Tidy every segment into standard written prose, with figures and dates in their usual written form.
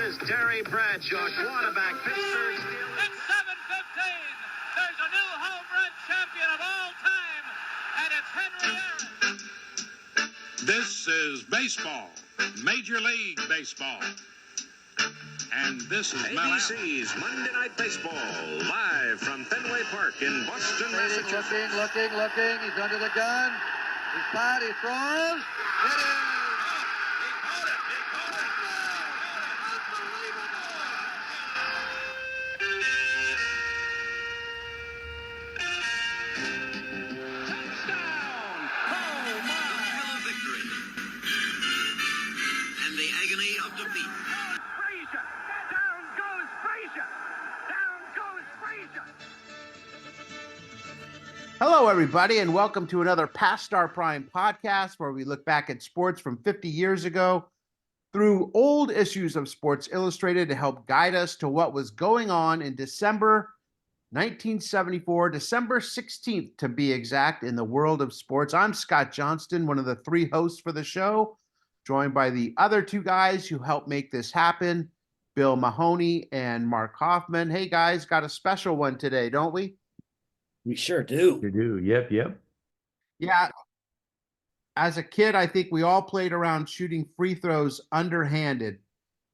is Terry Bradshaw, quarterback, Pittsburgh Steelers. It's 7:15. There's a new home run champion of all time, and it's Henry Aaron. This is baseball, Major League Baseball. And this is ABC's Monday Night Baseball, live from Fenway Park in Boston, Massachusetts. Looking. He's under the gun. He's flat. He throws. It is. Hello, everybody, and welcome to another Past Our Prime podcast where we look back at sports from 50 years ago through old issues of Sports Illustrated to help guide us to what was going on in December 1974, December 16th to be exact, in the world of sports. I'm Scott Johnston, one of the three hosts for the show, joined by the other two guys who helped make this happen, Bill Mahoney and Mark Hoffman. Hey, guys, got a special one today, don't we? We sure do. You do. Yep. Yeah. As a kid, I think we all played around shooting free throws underhanded.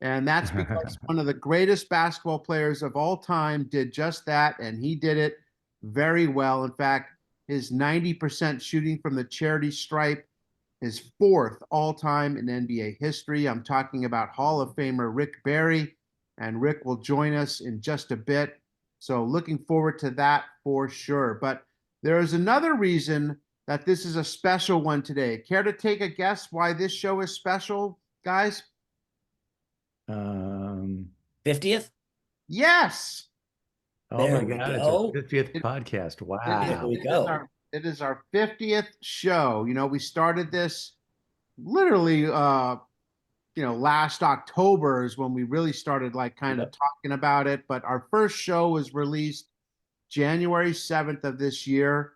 And that's because one of the greatest basketball players of all time did just that. And he did it very well. In fact, his 90% shooting from the charity stripe is fourth all time in NBA history. I'm talking about Hall of Famer Rick Barry. And Rick will join us in just a bit. So looking forward to that for sure. But there is another reason that this is a special one today. Care to take a guess why this show is special, guys? 50th? Yes. Oh There my we God, go. it's our 50th podcast. Wow. There we go. It is our 50th show. You know, we started this literally last October is when we really started kind of talking about it. But our first show was released January 7th of this year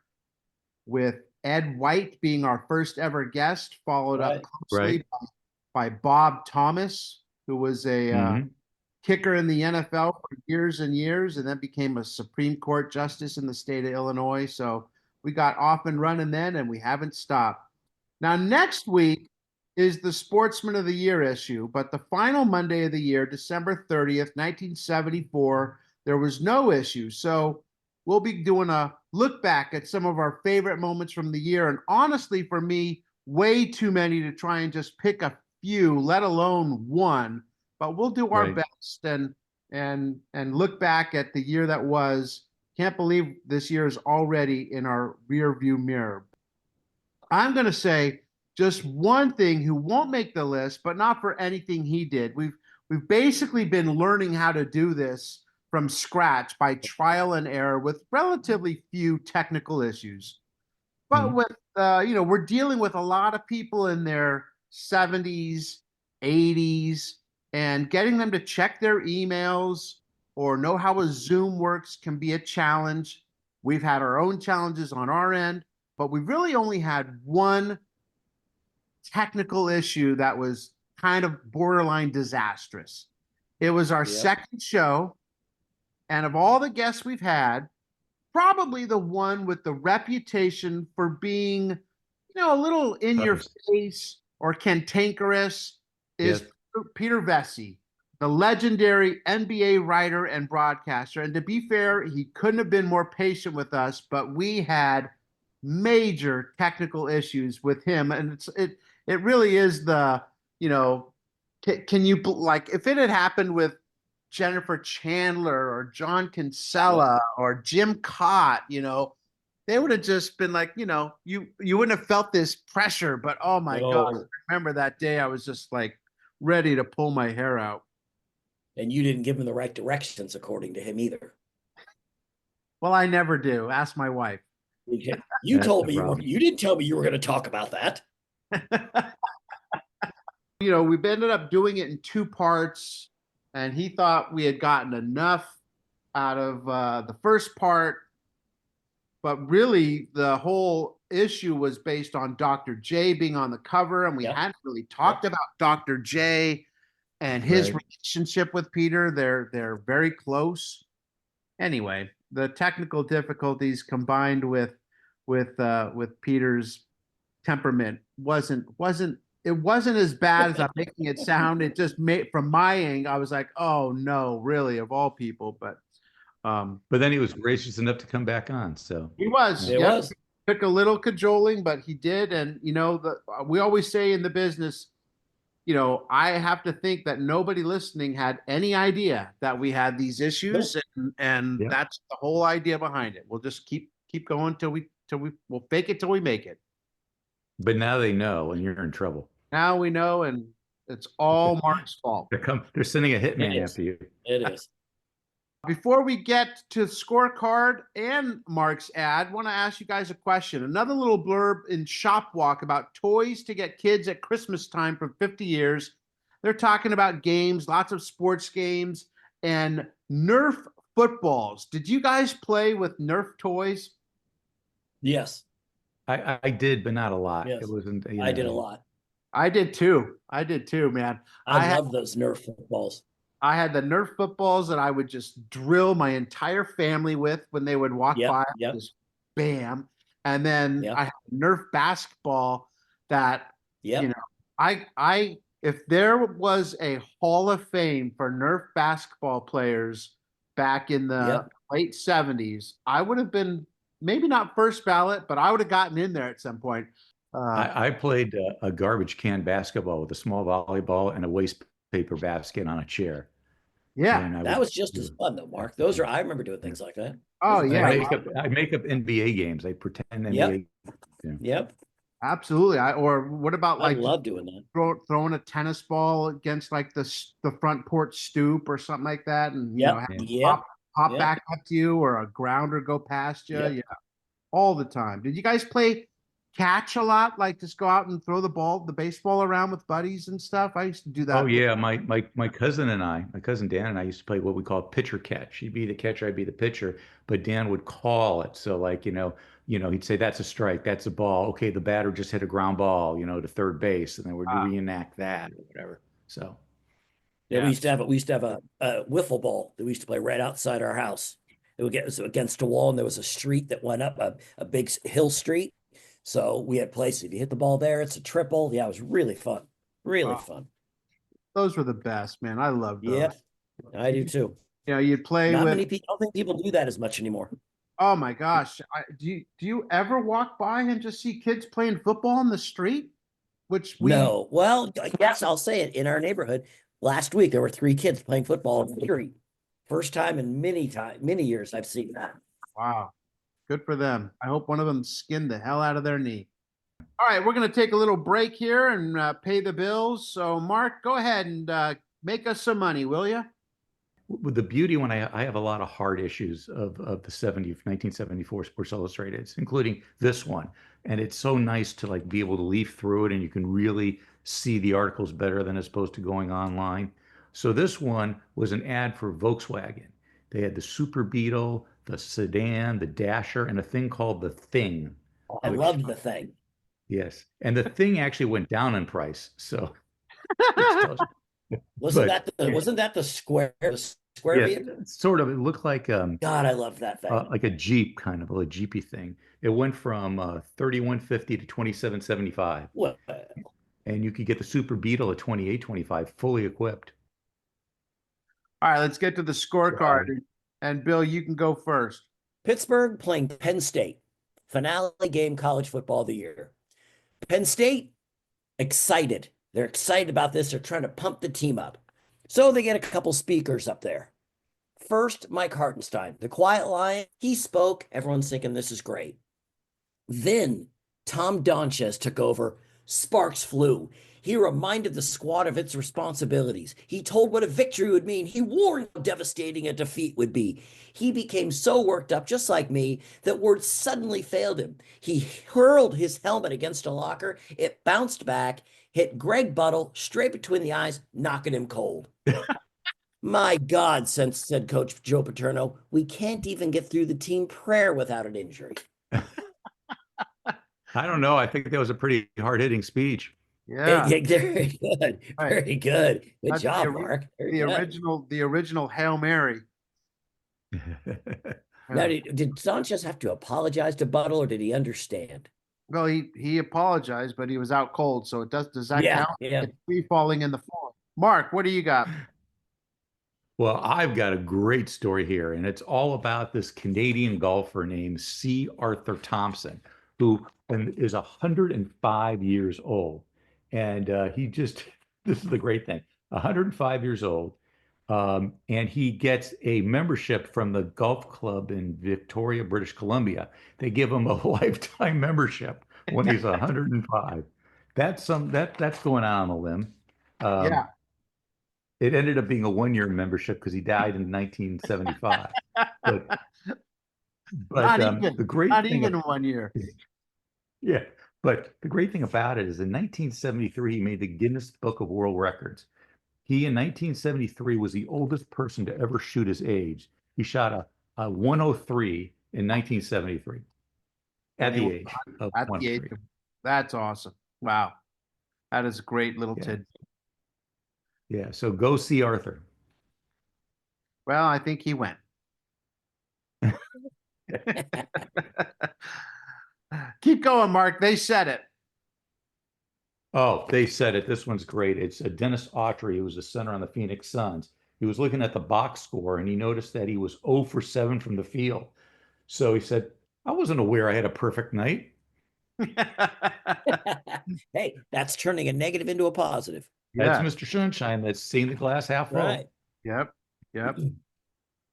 with Ed White being our first ever guest, followed up closely by Bob Thomas, who was a kicker in the NFL for years and years, and then became a Supreme Court justice in the state of Illinois. So we got off and running then, and we haven't stopped. Now, next week is the Sportsman of the Year issue, but the final Monday of the year, December 30th, 1974, there was no issue. So we'll be doing a look back at some of our favorite moments from the year. And honestly, for me, way too many to try and just pick a few, let alone one. But we'll do our best and look back at the year that was. Can't believe this year is already in our rear view mirror. I'm going to say just one thing who won't make the list, but not for anything he did. We've basically been learning how to do this from scratch by trial and error with relatively few technical issues. But with we're dealing with a lot of people in their 70s, 80s, and getting them to check their emails or know how a Zoom works can be a challenge. We've had our own challenges on our end, but we've really only had one technical issue that was kind of borderline disastrous. It was our second show, and of all the guests we've had, probably the one with the reputation for being, a little in your face or cantankerous is Peter Vesey, the legendary NBA writer and broadcaster. And to be fair, he couldn't have been more patient with us, but we had major technical issues with him, and it really is can you, if it had happened with Jennifer Chandler or John Kinsella or Jim Cott, they would have just been like, you wouldn't have felt this pressure, but oh my God, I remember that day I was just ready to pull my hair out. And you didn't give him the right directions according to him either. Well, I never do. Ask my wife. You told me you didn't tell me you were going to talk about that. We've ended up doing it in two parts, and he thought we had gotten enough out of the first part, but really the whole issue was based on Dr. J being on the cover, and we hadn't really talked about Dr. J. and his Right. relationship with Peter, they're very close. Anyway, the technical difficulties combined with Peter's temperament wasn't as bad as I'm making it sound. It just made, from my end, I was like, oh no, really, of all people. But But then he was gracious enough to come back on. So he was, It yep. was. Took a little cajoling, but he did. And we always say in the business, I have to think that nobody listening had any idea that we had these issues, and Yep. that's the whole idea behind it. We'll just keep going till we'll fake it till we make it. But now they know, and you're in trouble. Now we know, and it's all Mark's fault. They're sending a hitman It is. after you. It is. Before we get to the scorecard and Mark's ad, I want to ask you guys a question. Another little blurb in Shop Walk about toys to get kids at Christmas time for 50 years. They're talking about games, lots of sports games, and Nerf footballs. Did you guys play with Nerf toys? Yes. I did, but not a lot. Yes. It wasn't. I did a lot. I did too, man. I love those Nerf footballs. I had the Nerf footballs that I would just drill my entire family with when they would walk by. Yep. Just bam. And then I had Nerf basketball that, if there was a Hall of Fame for Nerf basketball players back in the late 70s, I would have been maybe not first ballot, but I would have gotten in there at some point. I played a garbage can basketball with a small volleyball and a waste paper basket on a chair. Yeah, that was just as fun though, Mark. I remember doing things like that. Oh yeah, I make up NBA games. I pretend NBA. Yep. Absolutely. Or what about I love doing that. Throwing a tennis ball against like the front porch stoop or something like that, and pop back up to you, or a grounder go past you. Yeah, all the time. Did you guys play catch a lot? Like just go out and throw the baseball around with buddies and stuff? I used to do that. Oh yeah, my cousin Dan and I used to play what we call pitcher catch. He'd be the catcher, I'd be the pitcher, but Dan would call it. So like, he'd say that's a strike, that's a ball. Okay, the batter just hit a ground ball, to third base, and then we'd reenact that or whatever. So we used to have a wiffle ball that we used to play right outside our house. It would get against a wall, and there was a street that went up, a big hill street. So we had places. If you hit the ball there, it's a triple. Yeah, it was really fun. Really fun. Those were the best, man. I loved those. Yeah, I do too. You'd play Not with. Many people. I don't think people do that as much anymore. Oh my gosh! Do you ever walk by and just see kids playing football in the street? No. Well, yes, I'll say it. In our neighborhood, last week there were 3 kids playing football in the street. First time in many years I've seen that. Wow. Good for them. I hope one of them skinned the hell out of their knee. All right, we're going to take a little break here and pay the bills. So, Mark, go ahead and make us some money, will you? With the beauty, when I have a lot of hard issues of the 1974 Sports Illustrated, including this one, and it's so nice to like be able to leaf through it, and you can really see the articles better than as opposed to going online. So this one was an ad for Volkswagen. They had the Super Beetle, the sedan, the Dasher, and a thing called the Thing. I loved the Thing. Yes, and the Thing actually went down in price. So wasn't that the square vehicle? Sort of. It looked like God, I love that thing. Like a Jeep, kind of a Jeepy thing. It went from $3,150 to $2,775. What? And you could get the Super Beetle at $2,825, fully equipped. All right, let's get to the scorecard. And Bill, you can go first. Pittsburgh playing Penn State. Finale game, college football of the year. Penn State, excited. They're excited about this. They're trying to pump the team up. So they get a couple speakers up there. First, Mike Hartenstein, the quiet lion. He spoke. Everyone's thinking this is great. Then Tom Doncic took over. Sparks flew. He reminded the squad of its responsibilities. He told what a victory would mean. He warned how devastating a defeat would be. He became so worked up, just like me, that words suddenly failed him. He hurled his helmet against a locker. It bounced back, hit Greg Buttle straight between the eyes, knocking him cold. My God, said Coach Joe Paterno, we can't even get through the team prayer without an injury. I don't know. I think that was a pretty hard-hitting speech. Yeah, Very good. right. Very good. Good That's job, Mark. Very good. the original Hail Mary. Now, Yeah. did Sanchez have to apologize to Buttle, or did he understand? Well, he apologized, but he was out cold. So does that Yeah, count? yeah. It's free falling in the fall. Mark, what do you got? Well, I've got a great story here, and it's all about this Canadian golfer named C. Arthur Thompson, who is 105 years old. And he just, this is the great thing, 105 years old. And he gets a membership from the golf club in Victoria, British Columbia. They give him a lifetime membership when he's 105. That's going out on a limb. Yeah. It ended up being a 1 year membership because he died in 1975. But Not the great not thing, even 1 year. yeah, but the great thing about it is in 1973 he made the Guinness Book of World Records. He in 1973 was the oldest person to ever shoot his age. He shot a 103 in 1973 at the age of At the age 103. of, that's awesome. Wow. That is a great little Yeah, tidbit. yeah. So go see Arthur. Well, I think he went. Keep going, Mark. They said it. Oh, they said it. This one's great. It's Dennis Autry, who was the center on the Phoenix Suns. He was looking at the box score and he noticed that he was 0 for 7 from the field. So he said, I wasn't aware I had a perfect night. Hey, that's turning a negative into a positive. That's Yeah. Mr. Sunshine. That's seeing the glass half full. Right. Yep. Yep.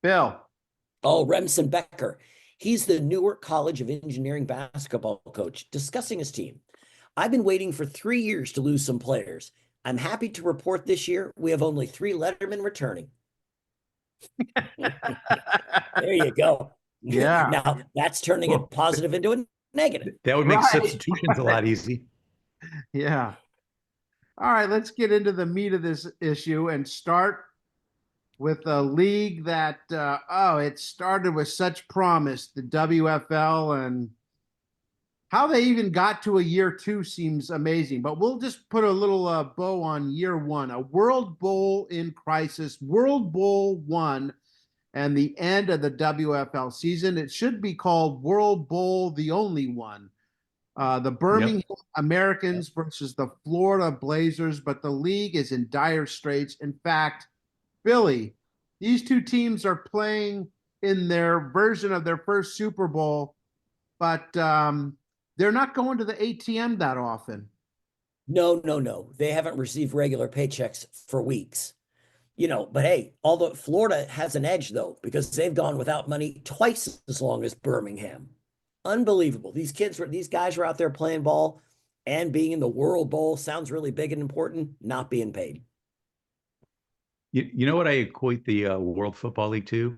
Bill. Oh, Remsen Becker. He's the Newark College of Engineering basketball coach discussing his team. I've been waiting for 3 years to lose some players. I'm happy to report this year we have only 3 lettermen returning. There you go. Yeah. Now that's turning a positive into a negative. That would make Right. substitutions a lot easy. Yeah. All right, let's get into the meat of this issue and start with a league that it started with such promise, the WFL, and how they even got to a year 2 seems amazing. But we'll just put a little bow on year 1, a World Bowl in crisis, World Bowl 1, and the end of the WFL season. It should be called World Bowl, the only one. The Birmingham Americans versus the Florida Blazers, but the league is in dire straits. In fact, Billy, these two teams are playing in their version of their first Super Bowl, but they're not going to the ATM that often. No. They haven't received regular paychecks for weeks. But hey, although Florida has an edge though, because they've gone without money twice as long as Birmingham. Unbelievable. These guys were out there playing ball and being in the World Bowl. Sounds really big and important, not being paid. You know what I equate the World Football League to?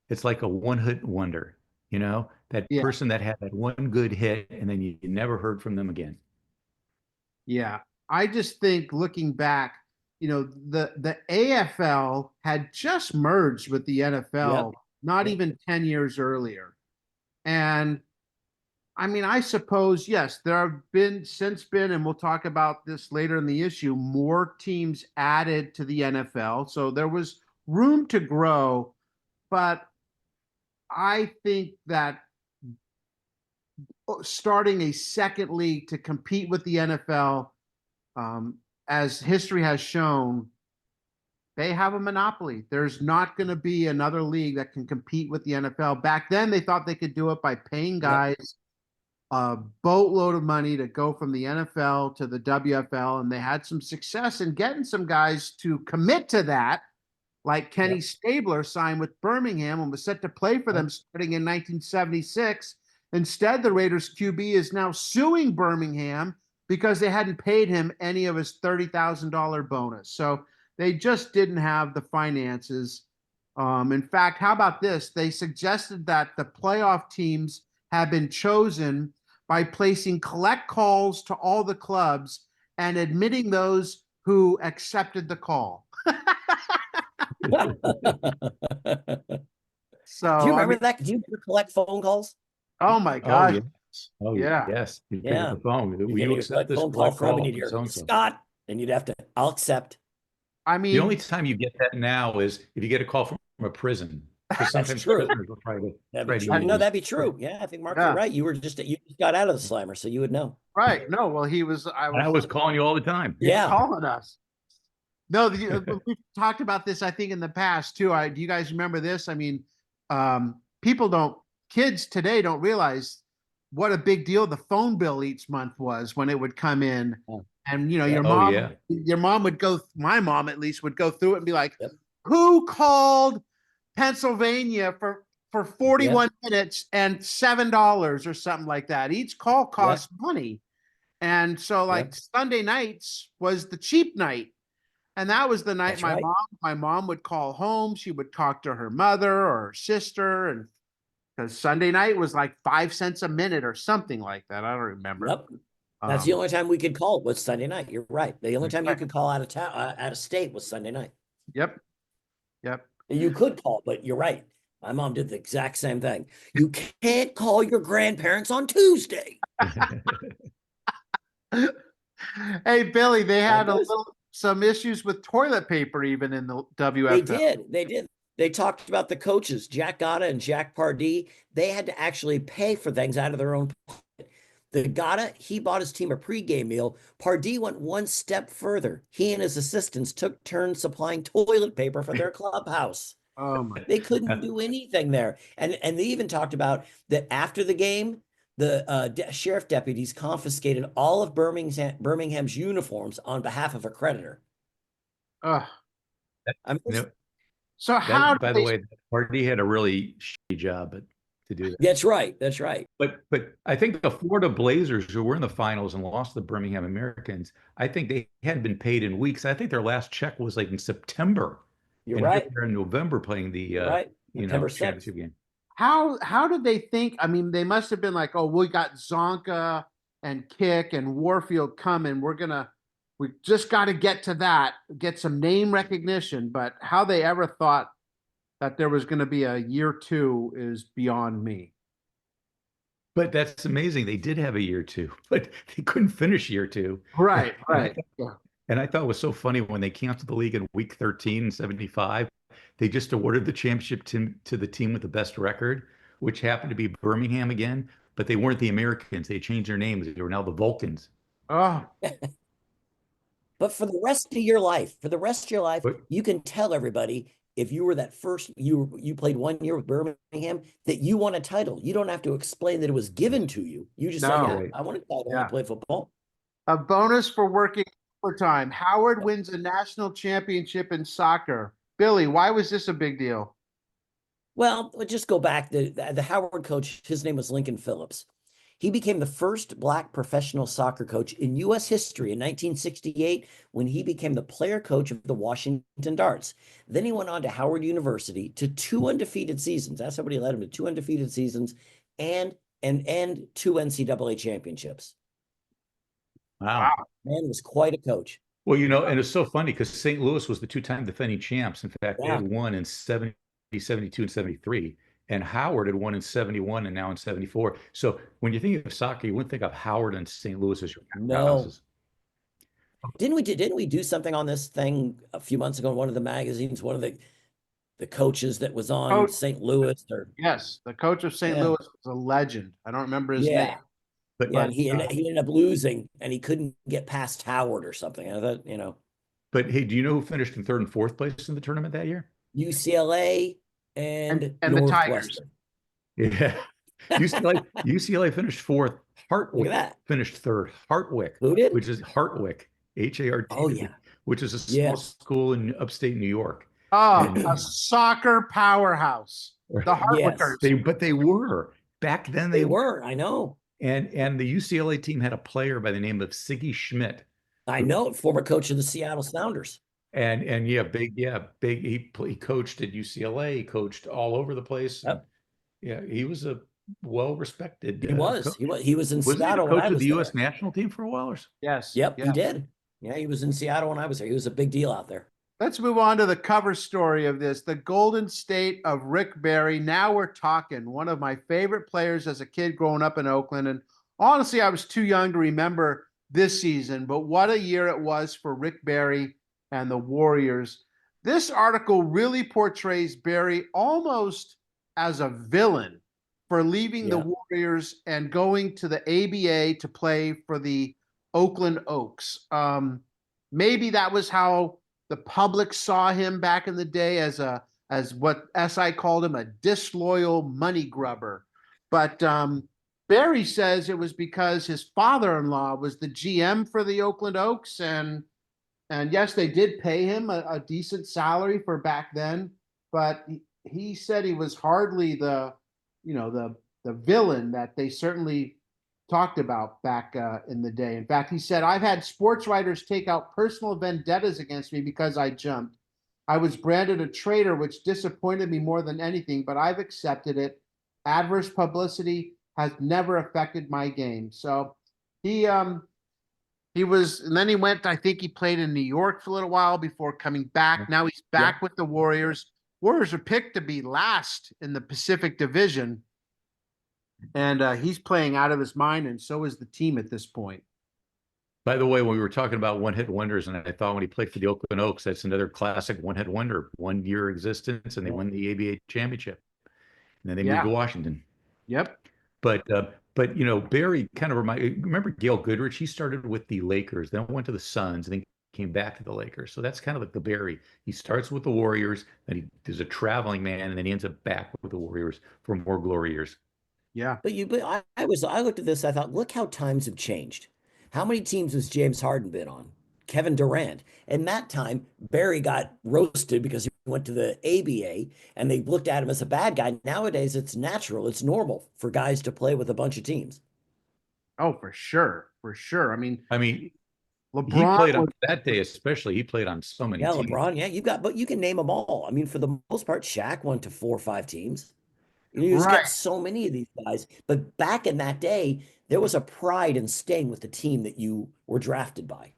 It's like a one-hit wonder. That Yeah. person that had that one good hit and then you never heard from them again. Yeah. I just think looking back, the AFL had just merged with the NFL not even 10 years earlier. And I mean, I suppose, yes, there have been, and we'll talk about this later in the issue, more teams added to the NFL. So there was room to grow. But I think that starting a second league to compete with the NFL, as history has shown, they have a monopoly. There's not going to be another league that can compete with the NFL. Back then, they thought they could do it by paying guys a boatload of money to go from the NFL to the WFL, and they had some success in getting some guys to commit to that, like Kenny Stabler signed with Birmingham and was set to play for them starting in 1976. Instead, the Raiders QB is now suing Birmingham because they hadn't paid him any of his $30,000 bonus. So they just didn't have the finances. In fact, how about this? They suggested that the playoff teams have been chosen by placing collect calls to all the clubs and admitting those who accepted the call. So Do you remember that? Do you ever collect phone calls? Oh my gosh. Oh, Yeah. yes. You pick Yeah. up the phone. Will You're you getting a accept this phone call from him, and call you'd from hear so-and-so? Scott, and you'd have to, I'll accept. I The mean, only time you get that now is if you get a call from a prison, because That's sometimes true. prisoners will try to That'd be use. true. No, that'd be true. Yeah, I think Mark, Yeah. you're right. You just got out of the Slammer, so you would know. right. No, well, And I was calling you all the time. he was Yeah. calling us. No, we've talked about this, I think, in the past too. Do you guys remember this? I mean, kids today don't realize what a big deal the phone bill each month was when it would come in. Oh. And Yeah. your Oh, mom, yeah. my mom at least would go through it and be like, Yep. who called Pennsylvania for 41 minutes and $7 or something like that? Each call costs money. And so like Sunday nights was the cheap night. And that was the night That's right. my mom would call home. She would talk to her mother or her sister, and because Sunday night was like 5 cents a minute or something like that. I don't remember. Yep. That's the only time we could call was Sunday night. You're right. The only time you could call out of town, out of state, was Sunday night. Yep. You could call, but you're right. My mom did the exact same thing. You can't call your grandparents on Tuesday. Hey, Billy, they had some issues with toilet paper even in the WFL. They did. They talked about the coaches, Jack Gatta and Jack Pardee. They had to actually pay for things out of their own pocket. The Gatta, he bought his team a pregame meal. Pardee went one step further. He and his assistants took turns supplying toilet paper for their clubhouse. Oh my! They couldn't do anything there. And they even talked about that after the game, the sheriff deputies confiscated all of Birmingham's uniforms on behalf of a creditor. I mean, so by the way, Pardee had a really shitty job to do that. That's right. That's right. But I think the Florida Blazers, who were in the finals and lost to the Birmingham Americans, I think they hadn't been paid in weeks. I think their last check was like in September. You're right. They're in November playing the championship game. How did they think? I mean, they must have been like, oh, we got Zonka and Kick and Warfield coming. We just got to get to that, get some name recognition. But how they ever thought that there was going to be a year two is beyond me. But that's amazing. They did have a year two, but they couldn't finish year two. Right. And I thought it was so funny when they canceled the league in week 13 in 75, they just awarded the championship to the team with the best record, which happened to be Birmingham again, but they weren't the Americans. They changed their names. They were now the Vulcans. Oh. But for the rest of your life, you can tell everybody if you were that first, you played 1 year with Birmingham, that you won a title. You don't have to explain that it was given to you. You just say, yeah, I won a title. I play football. A bonus for working overtime. Howard wins a national championship in soccer. Billy, why was this a big deal? Well, just go back. The Howard coach, his name was Lincoln Phillips. He became the first Black professional soccer coach in U.S. history in 1968 when he became the player coach of the Washington Darts. Then he went on to Howard University to 2 undefeated seasons. That's somebody led him to 2 undefeated seasons and 2 NCAA championships. Wow. Man was quite a coach. Well, and it's so funny because St. Louis was the 2-time defending champs. In fact, they had won in 70, 72, and 73. And Howard had won in 71 and now in 74. So when you think of soccer, you wouldn't think of Howard and St. Louis as your houses. Didn't we do something on this thing a few months ago in one of the magazines? One of the coaches that was on St. Louis, yes, the coach of St. Louis was a legend. I don't remember his name. But he ended up losing, and he couldn't get past Howard or something. I thought, But hey, do you know who finished in 3rd and 4th place in the tournament that year? UCLA and the Tigers. Yeah. UCLA finished 4th. Hartwick finished 3rd. Hartwick. Who did? Which is Hartwick, Hartwick. Oh, yeah. Which is a small school in upstate New York. Oh, a soccer powerhouse. The Hartwickers. But they were. Back then they were. I know. And the UCLA team had a player by the name of Siggy Schmidt. I know, former coach of the Seattle Sounders. And big. He coached at UCLA. He coached all over the place. Yep. Yeah, he was a well-respected. He was. He was in Seattle. He coach of the U.S. national team for a while? Yes. Yep, he did. Yeah, he was in Seattle when I was there. He was a big deal out there. Let's move on to the cover story of this, the Golden State of Rick Barry. Now we're talking. One of my favorite players as a kid growing up in Oakland. And honestly, I was too young to remember this season, but what a year it was for Rick Barry and the Warriors. This article really portrays Barry almost as a villain for leaving the Warriors and going to the ABA to play for the Oakland Oaks. Maybe that was how the public saw him back in the day as what SI called him, a disloyal money grubber. But Barry says it was because his father-in-law was the GM for the Oakland Oaks, and yes, they did pay him a decent salary for back then, but he said he was hardly the villain that they certainly talked about back in the day. In fact, he said, "I've had sports writers take out personal vendettas against me because I jumped. I was branded a traitor, which disappointed me more than anything, but I've accepted it. Adverse publicity has never affected my game." So he was, and then he went, I think he played in New York for a little while before coming back. Now he's back with the Warriors. Warriors are picked to be last in the Pacific Division. And he's playing out of his mind, and so is the team at this point. By the way, when we were talking about one-hit wonders, and I thought when he played for the Oakland Oaks, that's another classic one-hit wonder. 1 year existence, and they won the ABA championship. And then they moved to Washington. Yep. But Barry kind of remember Gail Goodrich? He started with the Lakers, then went to the Suns, and then came back to the Lakers. So that's kind of like the Barry. He starts with the Warriors, then he's a traveling man, and then he ends up back with the Warriors for more glory years. Yeah. But I looked at this, I thought, look how times have changed. How many teams has James Harden been on? Kevin Durant. And that time, Barry got roasted because he went to the ABA and they looked at him as a bad guy. Nowadays, it's natural. It's normal for guys to play with a bunch of teams. Oh, for sure. For sure. I mean, LeBron, he played on that day, especially. He played on so many teams. LeBron, but you can name them all. I mean, for the most part, Shaq went to 4 or 5 teams. You just get so many of these guys. But back in that day, there was a pride in staying with the team that you were drafted by.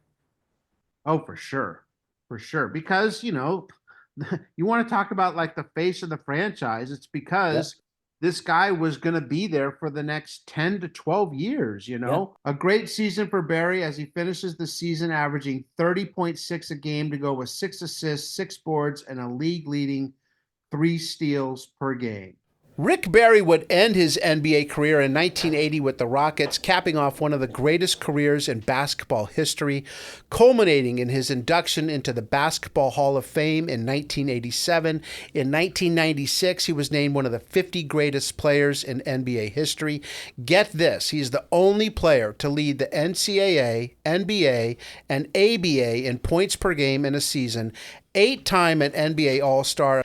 Oh, for sure. For sure. Because, you want to talk about like the face of the franchise. It's because this guy was going to be there for the next 10 to 12 years, A great season for Barry as he finishes the season averaging 30.6 a game to go with 6 assists, 6 boards, and a league-leading 3 steals per game. Rick Barry would end his NBA career in 1980 with the Rockets, capping off one of the greatest careers in basketball history, culminating in his induction into the Basketball Hall of Fame in 1987. In 1996, he was named one of the 50 greatest players in NBA history. Get this, he's the only player to lead the NCAA, NBA, and ABA in points per game in a season, 8-time an NBA All-Star.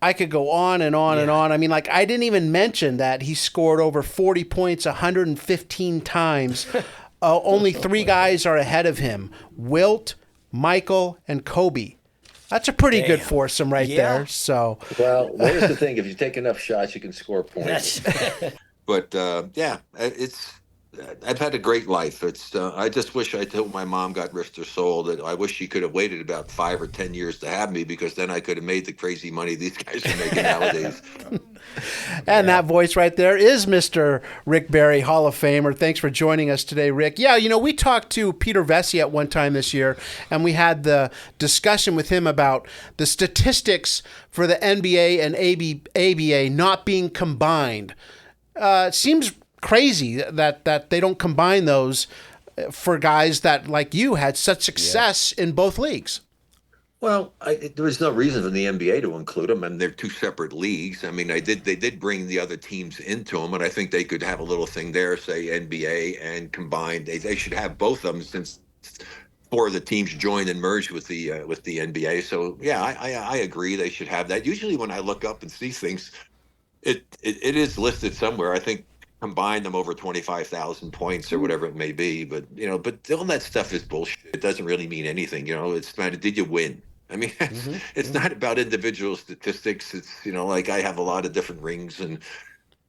I could go on and on and on. I mean, I didn't even mention that he scored over 40 points 115 times. Only 3 guys are ahead of him: Wilt, Michael, and Kobe. That's a pretty good foursome there. So, well, here's the thing: if you take enough shots, you can score points. But I've had a great life. I just wish I told my mom, God rest her soul, that I wish she could have waited about 5 or 10 years to have me, because then I could have made the crazy money these guys are making nowadays. And that voice right there is Mr. Rick Barry, Hall of Famer. Thanks for joining us today, Rick. Yeah, we talked to Peter Vesey at one time this year, and we had the discussion with him about the statistics for the NBA and ABA not being combined. It seems crazy that they don't combine those for guys that, like you, had such success in both leagues. Well, there was no reason for the NBA to include them, and they're 2 separate leagues. I mean, they did bring the other teams into them, and I think they could have a little thing there, say NBA and combined. They should have both of them, since 4 of the teams joined and merged with the NBA. So yeah, I agree they should have that. Usually when I look up and see things, it is listed somewhere. I think combine them over 25,000 points or whatever it may be. But all that stuff is bullshit. It doesn't really mean anything. It's not, did you win? I mean, it's not about individual statistics. It's, I have a lot of different rings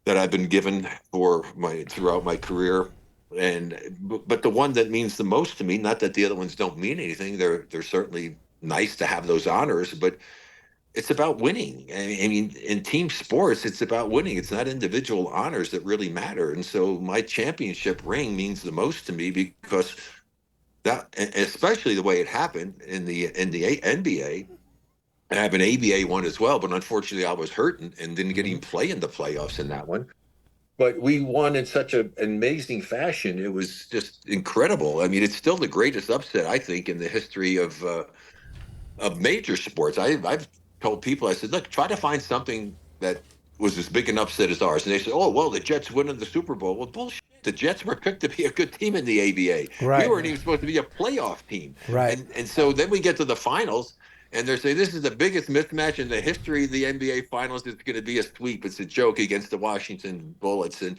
that I've been given throughout my career. But the one that means the most to me, not that the other ones don't mean anything. They're certainly nice to have those honors, but it's about winning. I mean, in team sports, it's about winning. It's not individual honors that really matter. And so my championship ring means the most to me because that, especially the way it happened in the NBA. I have an ABA one as well, but unfortunately I was hurt and didn't get even play in the playoffs in that one. But we won in such an amazing fashion. It was just incredible. I mean, it's still the greatest upset, I think, in the history of major sports. I've told people, I said, look, try to find something that was as big an upset as ours. And they said, oh, well, the Jets winning the Super Bowl. Well, bullshit. The Jets were picked to be a good team in the ABA. Right. We weren't even supposed to be a playoff team. Right. And so then we get to the finals, and they're saying this is the biggest mismatch in the history of the NBA Finals. It's going to be a sweep. It's a joke against the Washington Bullets. And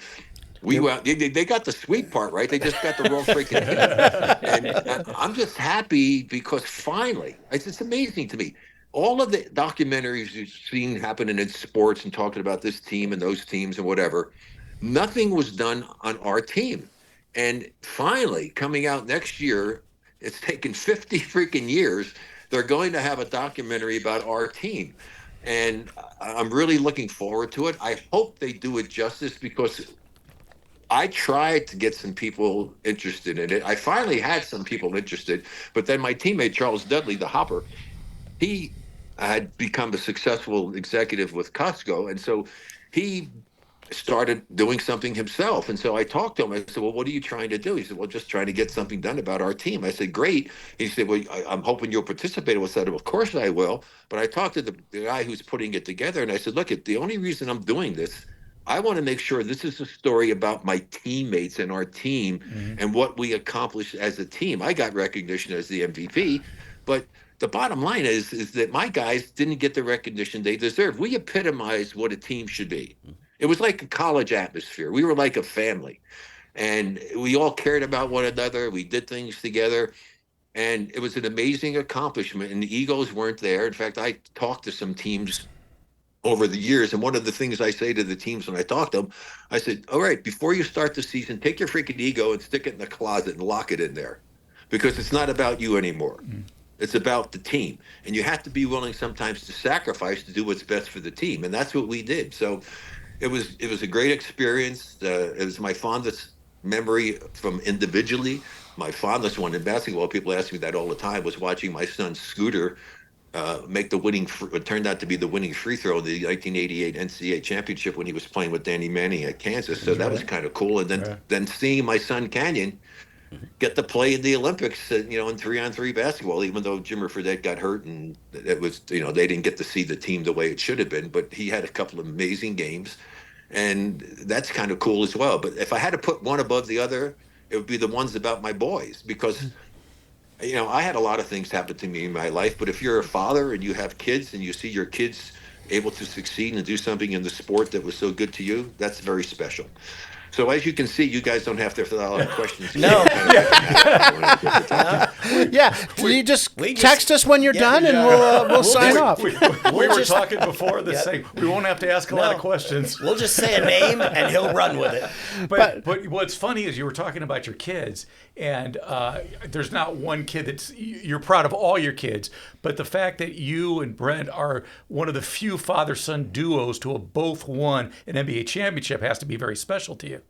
they got the sweep part right. They just got the wrong freaking team. And I'm just happy because finally, it's amazing to me. All of the documentaries you've seen happening in sports and talking about this team and those teams and whatever, nothing was done on our team. And finally, coming out next year, it's taken 50 freaking years. They're going to have a documentary about our team. And I'm really looking forward to it. I hope they do it justice because I tried to get some people interested in it. I finally had some people interested, but then my teammate, Charles Dudley, the Hopper, he had become a successful executive with Costco. And so he started doing something himself. And so I talked to him. I said, well, what are you trying to do? He said, well, just trying to get something done about our team. I said, great. He said, well, I'm hoping you'll participate. I said, of course I will. But I talked to the guy who's putting it together. And I said, look, the only reason I'm doing this, I want to make sure this is a story about my teammates and our team and what we accomplished as a team. I got recognition as the MVP, but the bottom line is that my guys didn't get the recognition they deserved. We epitomized what a team should be. It was like a college atmosphere. We were like a family, and we all cared about one another. We did things together, and it was an amazing accomplishment, and the egos weren't there. In fact, I talked to some teams over the years, and one of the things I say to the teams when I talk to them, I said, all right, before you start the season, take your freaking ego and stick it in the closet and lock it in there, because it's not about you anymore. It's about the team, and you have to be willing sometimes to sacrifice to do what's best for the team, and that's what we did. So it was a great experience. It was my fondest memory from individually. My fondest one in basketball, people ask me that all the time, was watching my son Scooter make the winning, what turned out to be the winning free throw in the 1988 NCAA championship when he was playing with Danny Manning at Kansas. So that was kind of cool. And then seeing my son Canyon get to play in the Olympics, in 3-on-3 basketball, even though Jimmer Fredette got hurt and it was, they didn't get to see the team the way it should have been, but he had a couple of amazing games, and that's kind of cool as well. But if I had to put one above the other, it would be the ones about my boys, because I had a lot of things happen to me in my life, but if you're a father and you have kids and you see your kids able to succeed and do something in the sport that was so good to you, that's very special. So as you can see, you guys don't have to fill out a lot of questions. No. You just text us when you're done, and we'll sign off. We were talking before this thing. We won't have to ask a lot of questions. We'll just say a name, and he'll run with it. But what's funny is you were talking about your kids, and there's not one kid you're proud of all your kids, but the fact that you and Brent are one of the few father-son duos to have both won an NBA championship has to be very special to you.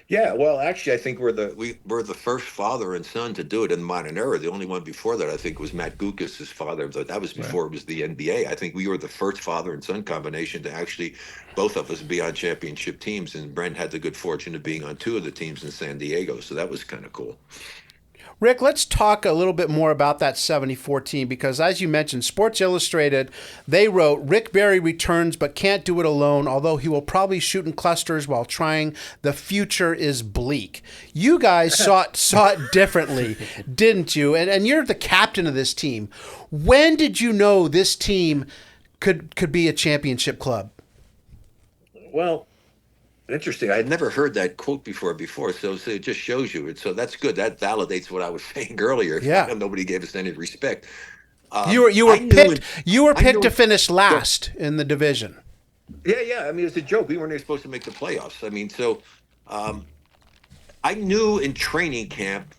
Yeah, well, actually, I think we're the first father and son to do it in the modern era. The only one before that, I think, was Matt Gukas' father. That was before it was the NBA. I think we were the first father and son combination to actually, both of us, be on championship teams. And Brent had the good fortune of being on two of the teams in San Diego, so that was kind of cool. Rick, let's talk a little bit more about that 74 team, because as you mentioned, Sports Illustrated, they wrote, Rick Barry returns but can't do it alone, although he will probably shoot in clusters while trying. The future is bleak. You guys saw it differently, didn't you? And you're the captain of this team. When did you know this team could be a championship club? Well, interesting. I had never heard that quote before, so it just shows you. So that's good. That validates what I was saying earlier. Yeah. Nobody gave us any respect. You were picked to finish last in the division. Yeah. I mean, it's a joke. We weren't even supposed to make the playoffs. I mean, so I knew in training camp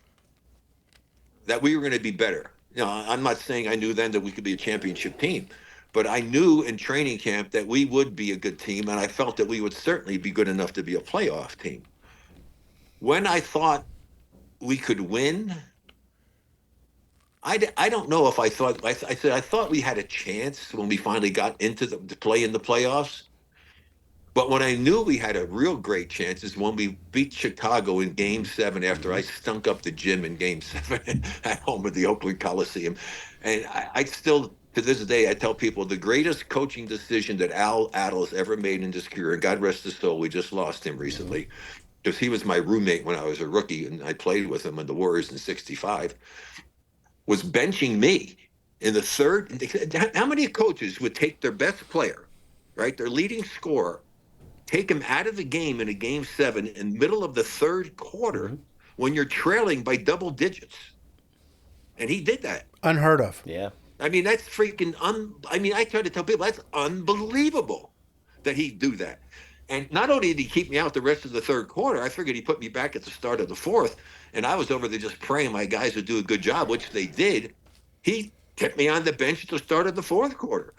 that we were going to be better. I'm not saying I knew then that we could be a championship team, but I knew in training camp that we would be a good team, and I felt that we would certainly be good enough to be a playoff team. When I thought we could win, I don't know if I thought, I said I thought we had a chance when we finally got into to play in the playoffs. But when I knew we had a real great chance is when we beat Chicago in Game 7 after I stunk up the gym in Game 7 at home at the Oakland Coliseum. And I still, to this day, I tell people the greatest coaching decision that Al Attles ever made in his career, and God rest his soul, we just lost him recently, because he was my roommate when I was a rookie, and I played with him in the Warriors in '65, was benching me in the third. How many coaches would take their best player, right, their leading scorer, take him out of the game in a Game 7 in middle of the third quarter when you're trailing by double digits? And he did that. Unheard of. Yeah. I mean, that's freaking I try to tell people that's unbelievable that he'd do that. And not only did he keep me out the rest of the third quarter, I figured he put me back at the start of the fourth, and I was over there just praying my guys would do a good job, which they did. He kept me on the bench at the start of the fourth quarter.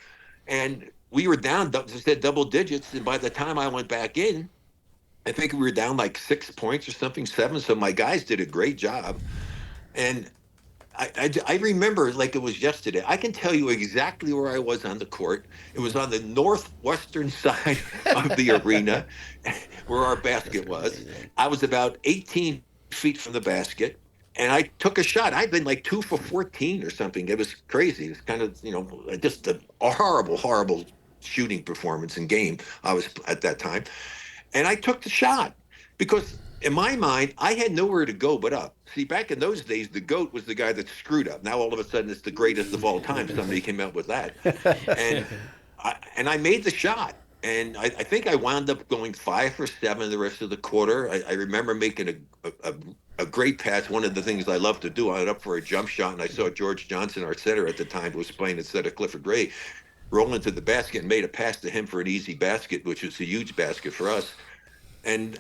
And we were down, as I said, double digits. And by the time I went back in, I think we were down like 6 points or something, 7. So my guys did a great job. And I remember like it was yesterday. I can tell you exactly where I was on the court. It was on the northwestern side of the arena where our basket was. I was about 18 feet from the basket. And I took a shot. I'd been like 2 for 14 or something. It was crazy. It was kind of, just a horrible, horrible shooting performance in game I was at that time. And I took the shot because in my mind, I had nowhere to go but up. See, back in those days, the GOAT was the guy that screwed up. Now all of a sudden it's the greatest of all time. Somebody came out with that. And I made the shot. And I think I wound up going 5 for 7 the rest of the quarter. I remember making a great pass. One of the things I love to do, I went up for a jump shot, and I saw George Johnson, our center at the time, who was playing instead of Clifford Gray, roll into the basket and made a pass to him for an easy basket, which was a huge basket for us. And,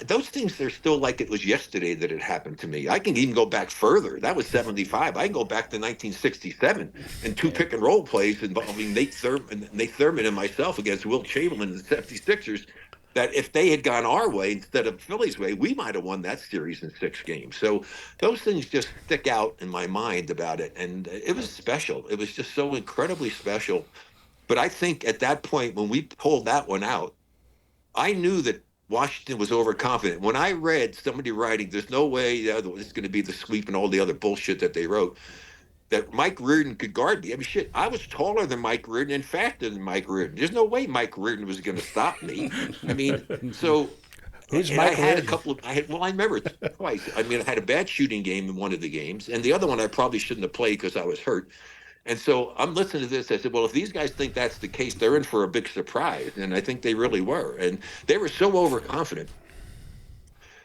those things, they're still like it was yesterday that it happened to me. I can even go back further. That was 75. I can go back to 1967 and 2 pick and roll plays involving Nate Thurman and myself against Wilt Chamberlain and the 76ers, that if they had gone our way instead of Philly's way, we might have won that series in 6 games. So those things just stick out in my mind about it. And it was special. It was just so incredibly special. But I think at that point, when we pulled that one out, I knew that Washington was overconfident. When I read somebody writing, there's no way it's going to be the sweep and all the other bullshit that they wrote, that Mike Reardon could guard me. I mean, shit, I was taller than Mike Reardon and faster than Mike Reardon. There's no way Mike Reardon was going to stop me. I mean, so who's Mike Reardon? I remember it twice. I mean, I had a bad shooting game in one of the games, and the other one I probably shouldn't have played because I was hurt. And so I'm listening to this. I said, well, if these guys think that's the case, they're in for a big surprise. And I think they really were. And they were so overconfident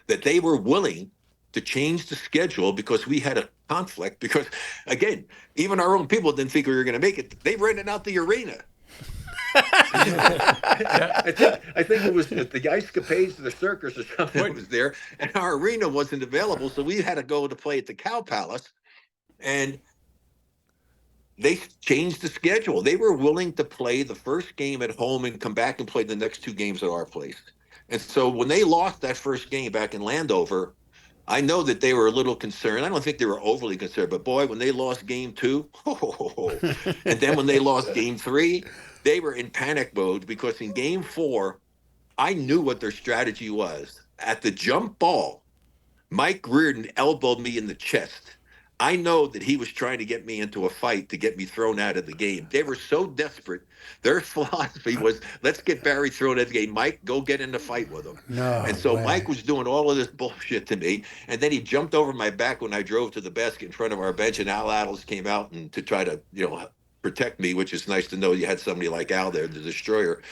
that they were willing to change the schedule because we had a conflict. Because, again, even our own people didn't think we were going to make it. They rented out the arena. I think it was the Ice Capades of the Circus or something that was there. And our arena wasn't available. So we had to go to play at the Cow Palace. And they changed the schedule. They were willing to play the first game at home and come back and play the next 2 games at our place. And so when they lost that first game back in Landover, I know that they were a little concerned. I don't think they were overly concerned, but boy, when they lost game 2, and then when they lost game 3, they were in panic mode because in game 4, I knew what their strategy was. At the jump ball, Mike Reardon elbowed me in the chest. I know that he was trying to get me into a fight to get me thrown out of the game. They were so desperate. Their philosophy was, let's get Barry thrown out of the game. Mike, go get in the fight with him. And so Mike was doing all of this bullshit to me. And then he jumped over my back when I drove to the basket in front of our bench, and Al Attles came out and to try to, protect me, which is nice to know you had somebody like Al there, the destroyer.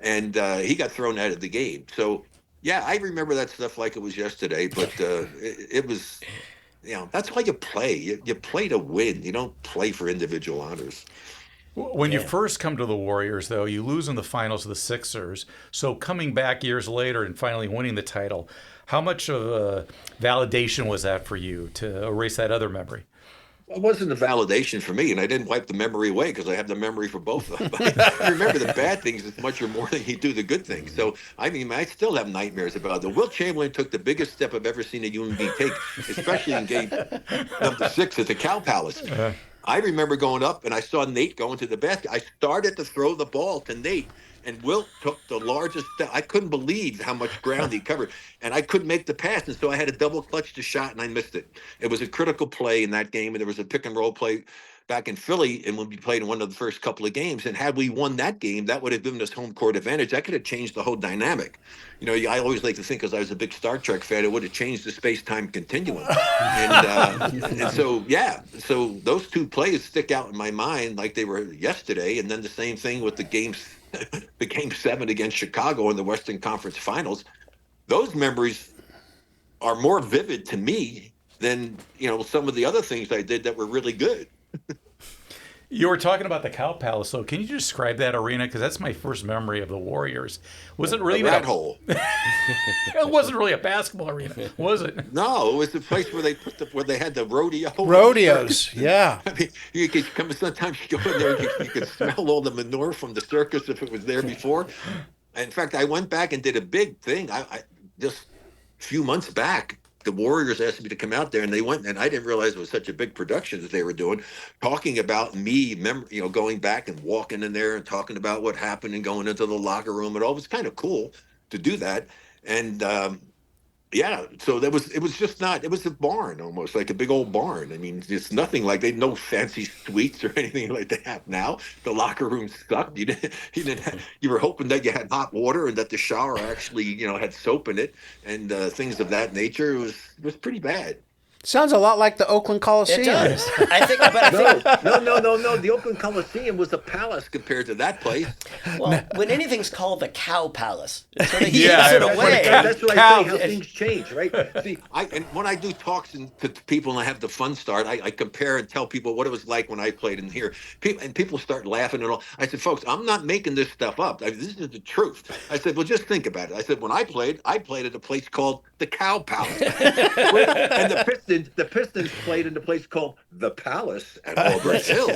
And he got thrown out of the game. So, yeah, I remember that stuff like it was yesterday, but it was... that's why you play. You play to win. You don't play for individual honors. When you first come to the Warriors, though, you lose in the finals of the Sixers. So coming back years later and finally winning the title, how much of a validation was that for you to erase that other memory? It wasn't a validation for me, and I didn't wipe the memory away because I have the memory for both of them. I remember the bad things as much or more than you do the good things. So, I mean, I still have nightmares about it. Will Chamberlain took the biggest step I've ever seen a human being take, especially in game number 6 at the Cow Palace. I remember going up, and I saw Nate going to the basket. I started to throw the ball to Nate, and Wilt took the largest step. I couldn't believe how much ground he covered, and I couldn't make the pass, and so I had to double clutch the shot, and I missed it. It was a critical play in that game, and there was a pick and roll play back in Philly, and when we played in one of the first couple of games, and had we won that game, that would have given us home court advantage. That could have changed the whole dynamic. You know, I always like to think, because I was a big Star Trek fan, it would have changed the space-time continuum. And so, yeah, so those two plays stick out in my mind like they were yesterday, and then the same thing with the game 7 against Chicago in the Western Conference Finals. Those memories are more vivid to me than, you know, some of the other things I did that were really good. You were talking about the Cow Palace, so can you describe that arena? Because that's my first memory of the Warriors. Was it really a rat hole? It wasn't really a basketball arena, was it? No, it was the place where they had the rodeos. Yeah. I mean, you could come. Sometimes you go in there, you could smell all the manure from the circus if it was there before. In fact, I went back and did a big thing. I just a few months back, the Warriors asked me to come out there, and they went, and I didn't realize it was such a big production that they were doing, talking about me, going back and walking in there and talking about what happened and going into the locker room. It all was kind of cool to do that. And yeah, so it was just not, it was a barn, almost like a big old barn. I mean, it's nothing like no fancy suites or anything like they have now. The locker room sucked. You were hoping that you had hot water and that the shower actually, had soap in it and things of that nature. It was pretty bad. Sounds a lot like the Oakland Coliseum. It does. I think. No. The Oakland Coliseum was a palace compared to that place. Well, when anything's called the Cow Palace, it sort of gives it away. That's what I say. How things change, right? See, and when I do talks to people and I have the fun start, I compare and tell people what it was like when I played in here. People start laughing and all. I said, folks, I'm not making this stuff up. This is the truth. I said, well, just think about it. I said, when I played at a place called the Cow Palace, and the Pistons played in a place called the Palace at Auburn Hill.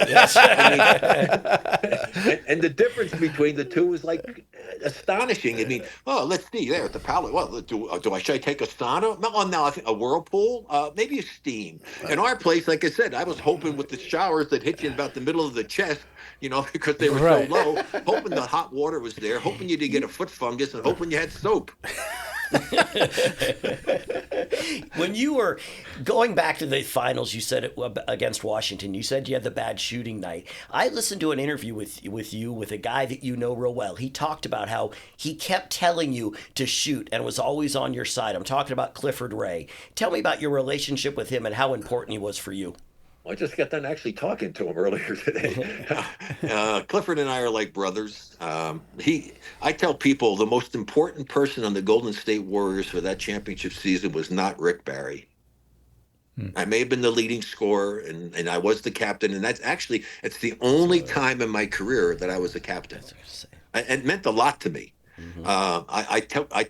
And the difference between the two is like astonishing. I mean, let's see there at the Palace. Well, should I take a sauna? No, I think a whirlpool, maybe a steam. In our place, like I said, I was hoping with the showers that hit you in about the middle of the chest, because they were so low, hoping the hot water was there, hoping you didn't get a foot fungus, and hoping you had soap. When you were going back to the finals, you said against Washington, you said you had the bad shooting night. I listened to an interview with you with a guy that you know real well. He talked about how he kept telling you to shoot and was always on your side. I'm talking about Clifford Ray. Tell me about your relationship with him and how important he was for you. I just got done actually talking to him earlier today. Clifford and I are like brothers. I tell people the most important person on the Golden State Warriors for that championship season was not Rick Barry. I may have been the leading scorer, and I was the captain, and it's the only time in my career that I was a captain. It meant a lot to me. I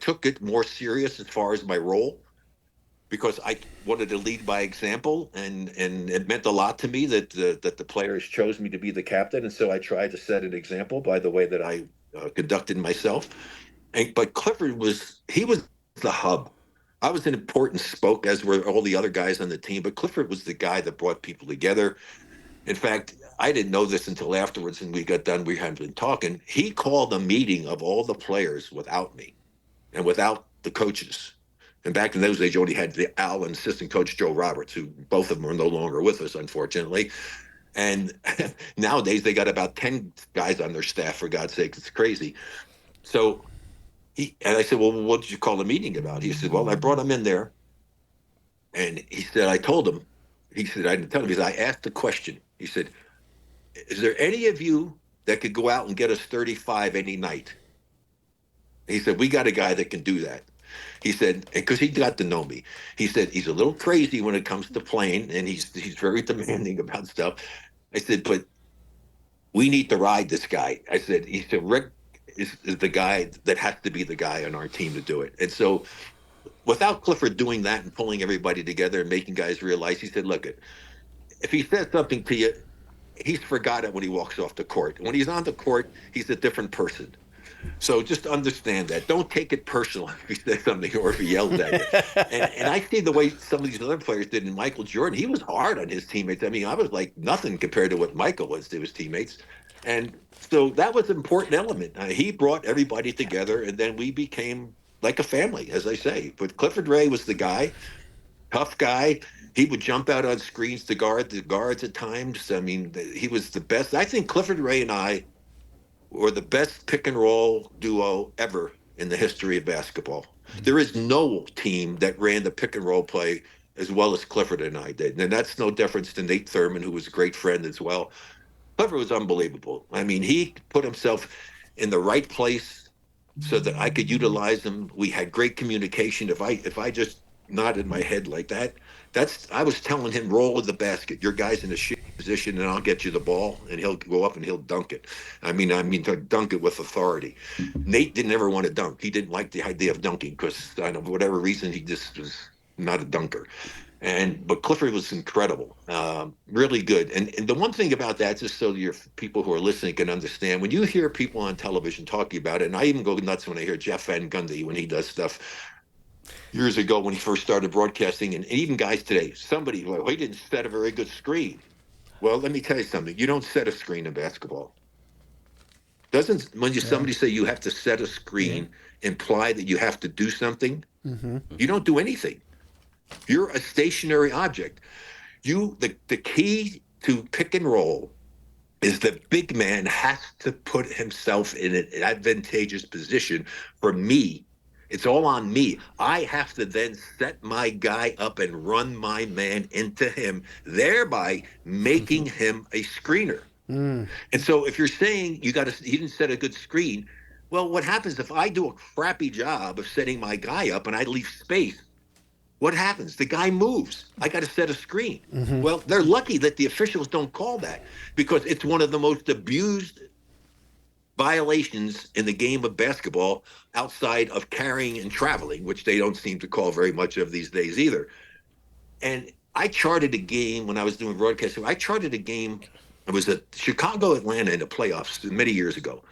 took it more serious as far as my role, because I wanted to lead by example, and it meant a lot to me that the players chose me to be the captain, and so I tried to set an example by the way that I conducted myself. But Clifford was the hub. I was an important spoke, as were all the other guys on the team, but Clifford was the guy that brought people together. In fact, I didn't know this until afterwards, and we got done. We hadn't been talking. He called a meeting of all the players without me and without the coaches. And back in those days, you only had the Al and assistant coach Joe Roberts, who both of them are no longer with us, unfortunately. And nowadays, they got about 10 guys on their staff, for God's sake. It's crazy. So I said, well, what did you call the meeting about? He said, well, I brought him in there. And he said, I told him. He said, I didn't tell him. He said, I asked the question. He said, is there any of you that could go out and get us 35 any night? He said, we got a guy that can do that. He said, because he got to know me, he said, he's a little crazy when it comes to playing, and he's very demanding about stuff. I said, but we need to ride this guy. He said, Rick is the guy that has to be the guy on our team to do it. And so without Clifford doing that and pulling everybody together and making guys realize, he said, look, if he says something to you, he's forgot it when he walks off the court. When he's on the court, he's a different person. So just understand that. Don't take it personal if he says something or if he yells at you. And I see the way some of these other players did in Michael Jordan. He was hard on his teammates. I mean, I was like nothing compared to what Michael was to his teammates. And so that was an important element. He brought everybody together, and then we became like a family, as I say. But Clifford Ray was the guy, tough guy. He would jump out on screens to guard the guards at times. I mean, he was the best. I think Clifford Ray and I were the best pick and roll duo ever in the history of basketball. There is no team that ran the pick and roll play as well as Clifford and I did. And that's no difference to Nate Thurman, who was a great friend as well. Clifford was unbelievable. I mean, he put himself in the right place so that I could utilize him. We had great communication. If I just nodded my head like that, I was telling him, roll with the basket. Your guy's in a shit position, and I'll get you the ball, and he'll go up and he'll dunk it. I mean, to dunk it with authority. Nate didn't ever want to dunk. He didn't like the idea of dunking because, I don't know, for whatever reason, he just was not a dunker. But Clifford was incredible, really good. And the one thing about that, just so your people who are listening can understand, when you hear people on television talking about it, and I even go nuts when I hear Jeff Van Gundy when he does stuff years ago when he first started broadcasting, and even guys today, somebody, well, he didn't set a very good screen. Well, let me tell you something. You don't set a screen in basketball. Doesn't somebody say you have to set a screen imply that you have to do something? Mm-hmm. You don't do anything. You're a stationary object. The key to pick and roll is the big man has to put himself in an advantageous position. For me, it's all on me. I have to then set my guy up and run my man into him, thereby making him a screener. And so if you're saying you didn't set a good screen, well, what happens if I do a crappy job of setting my guy up and I leave space? What happens? The guy moves. I got to set a screen. Mm-hmm. Well, they're lucky that the officials don't call that because it's one of the most abused violations in the game of basketball outside of carrying and traveling, which they don't seem to call very much of these days either. And I charted a game when I was doing broadcasting. I charted a game. It was at Chicago, Atlanta in the playoffs many years ago.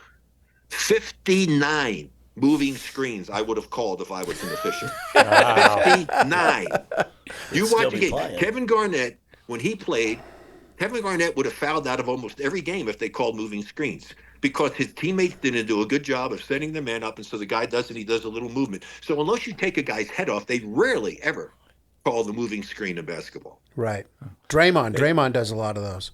59 moving screens I would have called if I was an official. Wow. 59. You watch the game. Playing. Kevin Garnett, when he played, Kevin Garnett would have fouled out of almost every game if they called moving screens because his teammates didn't do a good job of setting the man up, and so the guy does it, he does a little movement. So unless you take a guy's head off, they rarely ever call the moving screen in basketball. Right. Draymond does a lot of those.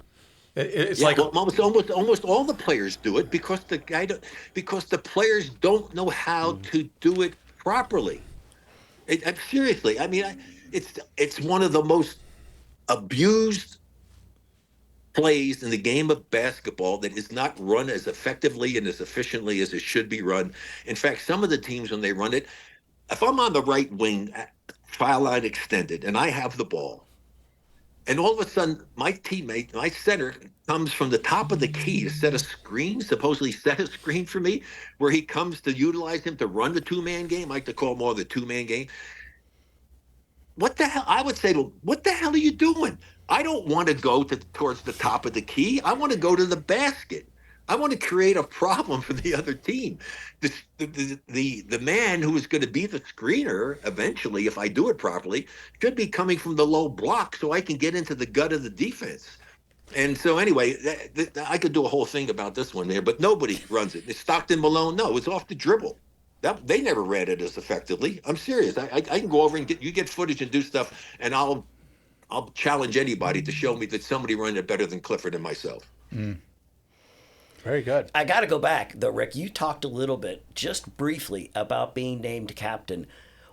It's like almost all the players do it because the players don't know how to do it properly. Seriously, I mean, it's one of the most abused plays in the game of basketball that is not run as effectively and as efficiently as it should be run. In fact, some of the teams when they run it, if I'm on the right wing, foul line extended, and I have the ball. And all of a sudden, my teammate, my center, comes from the top of the key to supposedly set a screen for me, where he comes to utilize him to run the two-man game. I like to call more the two-man game. What the hell? I would say, what the hell are you doing? I don't want to go towards the top of the key. I want to go to the basket. I want to create a problem for the other team. The man who is going to be the screener eventually, if I do it properly, should be coming from the low block so I can get into the gut of the defense. And so anyway, I could do a whole thing about this one there, but nobody runs it. It's Stockton Malone. No, it's off the dribble. They never ran it as effectively. I'm serious. I can go over and get footage and do stuff, and I'll challenge anybody to show me that somebody ran it better than Clifford and myself. Mm. Very good. I got to go back, though, Rick. You talked a little bit, just briefly, about being named captain.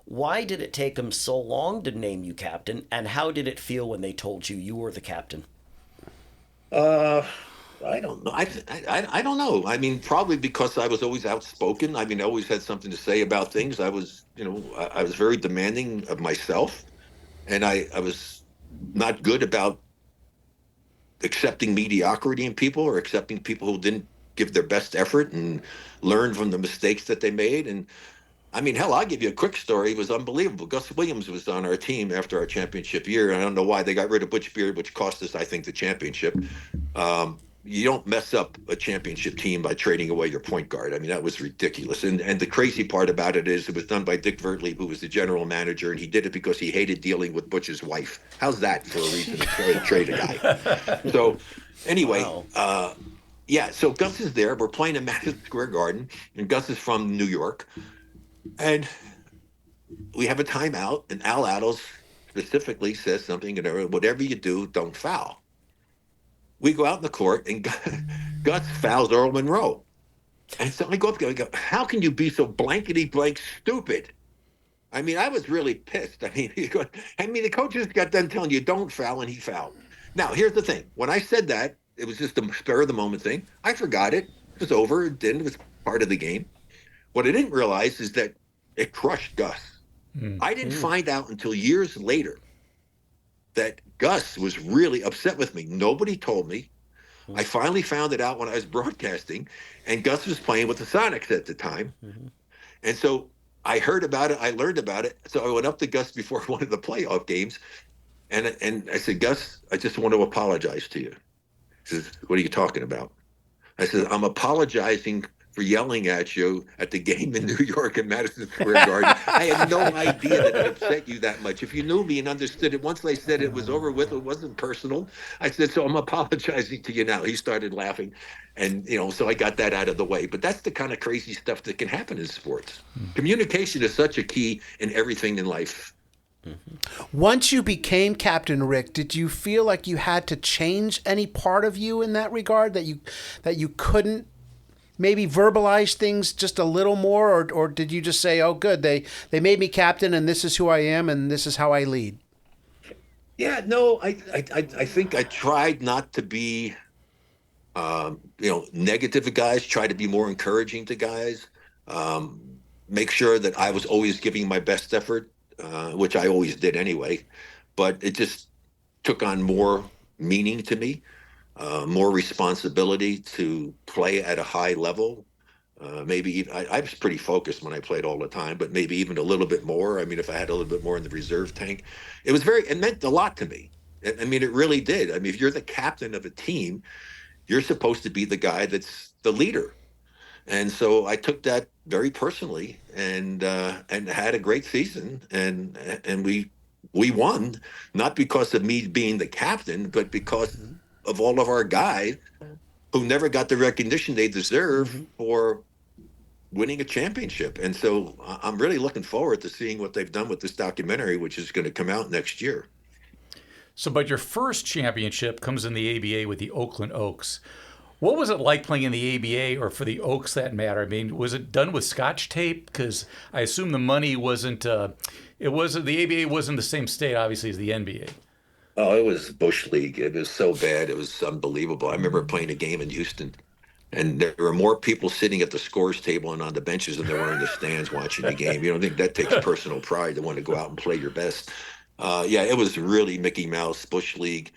Why did it take them so long to name you captain, and how did it feel when they told you were the captain? I don't know. I don't know. I mean, probably because I was always outspoken. I mean, I always had something to say about things. I was very demanding of myself, and I was not good about accepting mediocrity in people or accepting people who didn't give their best effort and learn from the mistakes that they made. And I mean, hell, I'll give you a quick story. It was unbelievable. Gus Williams was on our team after our championship year. I don't know why they got rid of Butch Beard, which cost us, I think, the championship. You don't mess up a championship team by trading away your point guard. I mean, that was ridiculous. And the crazy part about it is it was done by Dick Vertley, who was the general manager, and he did it because he hated dealing with Butch's wife. How's that for a reason to trade a guy? So anyway, Wow. yeah, so Gus is there. We're playing in Madison Square Garden, and Gus is from New York. And we have a timeout, and Al Attles specifically says something, whatever you do, don't foul. We go out in the court, and Gus fouls Earl Monroe. And so I go up there, I go, how can you be so blankety blank stupid? I mean, I was really pissed. I mean, the coaches got done telling you don't foul, and he fouled. Now, here's the thing. When I said that, it was just a spur of the moment thing. I forgot it. It was over. It was part of the game. What I didn't realize is that it crushed Gus. I didn't find out until years later that Gus was really upset with me. Nobody told me. I finally found it out when I was broadcasting, and Gus was playing with the Sonics at the time. And so I heard about it. I learned about it. So I went up to Gus before one of the playoff games, and I said, Gus, I just want to apologize to you. He says, what are you talking about? I said, I'm apologizing for yelling at you at the game in New York at Madison Square Garden. I had no idea that it upset you that much. If you knew me and understood it, once I said it was over with, it wasn't personal. I said, so I'm apologizing to you now. He started laughing. And, so I got that out of the way. But that's the kind of crazy stuff that can happen in sports. Communication is such a key in everything in life. Once you became Captain Rick, did you feel like you had to change any part of you in that regard, that you couldn't maybe verbalize things just a little more, or did you just say, oh, good, they made me captain and this is who I am and this is how I lead? Yeah, no, I think I tried not to be, negative to guys, try to be more encouraging to guys, make sure that I was always giving my best effort, which I always did anyway, but it just took on more meaning to me. More responsibility to play at a high level. Maybe even, I was pretty focused when I played all the time, but maybe even a little bit more. I mean, if I had a little bit more in the reserve tank, it meant a lot to me. I mean, it really did. I mean, if you're the captain of a team, you're supposed to be the guy that's the leader. And so I took that very personally and had a great season. And we won, not because of me being the captain, but because of all of our guys who never got the recognition they deserve for winning a championship. And so I'm really looking forward to seeing what they've done with this documentary, which is going to come out next year. So, but your first championship comes in the ABA with the Oakland Oaks. What was it like playing in the ABA, or for the Oaks that matter? I mean, was it done with Scotch tape? Because I assume the money wasn't, the ABA wasn't the same state, obviously, as the NBA. Oh, it was Bush League. It was so bad. It was unbelievable. I remember playing a game in Houston, and there were more people sitting at the scores table and on the benches than there were in the stands watching the game. You know, I think that takes personal pride to want to go out and play your best. Yeah, it was really Mickey Mouse, Bush League.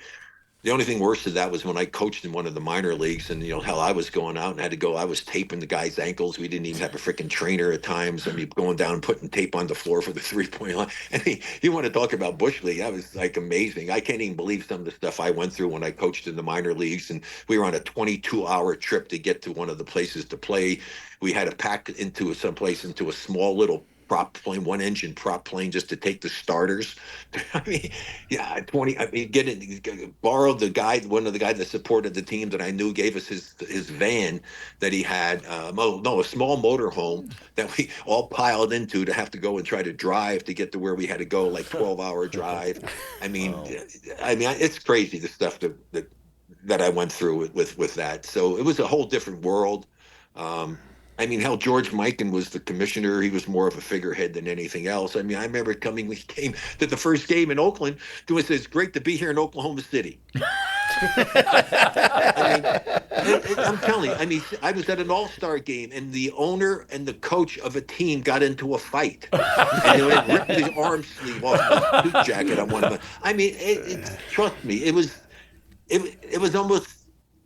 The only thing worse than that was when I coached in one of the minor leagues, and hell, I was going out and had to go. I was taping the guys' ankles. We didn't even have a freaking trainer at times. I mean, going down and putting tape on the floor for the 3-point line. I mean, you want to talk about Bush League? That was like amazing. I can't even believe some of the stuff I went through when I coached in the minor leagues. And we were on a 22-hour trip to get to one of the places to play. We had to pack into a small little prop plane, one engine prop plane, just to take the starters. I mean, yeah, borrowed one of the guys that supported the team that I knew, gave us his van that he had, a small motor home that we all piled into to have to go and try to drive to get to where we had to go, like 12-hour drive. I mean, it's crazy, the stuff that I went through with that. So it was a whole different world. I mean, hell, George Mikan was the commissioner. He was more of a figurehead than anything else. I mean, I remember we came to the first game in Oakland. He said, it's great to be here in Oklahoma City. I'm telling you, I mean, I was at an all-star game, and the owner and the coach of a team got into a fight. And they ripped the arm sleeve off the suit jacket on one of them. I mean, trust me, it was almost...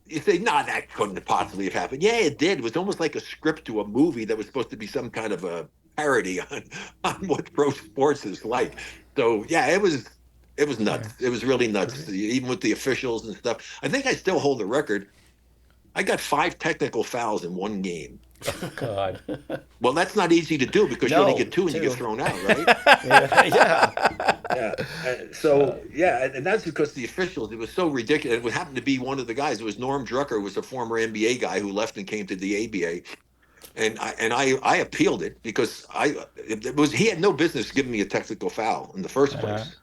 You say, no, that couldn't possibly have happened. Yeah, it did. It was almost like a script to a movie that was supposed to be some kind of a parody on what pro sports is like. So yeah, it was nuts. It was really nuts, even with the officials and stuff. I think I still hold the record. I got 5 technical fouls in one game. Oh, God. Well, that's not easy to do because you only get 2 and you get thrown out, right? Yeah. And that's because the officials, it was so ridiculous. It happened to be one of the guys. It was Norm Drucker, who was a former NBA guy who left and came to the ABA. And I appealed it because he had no business giving me a technical foul in the first place.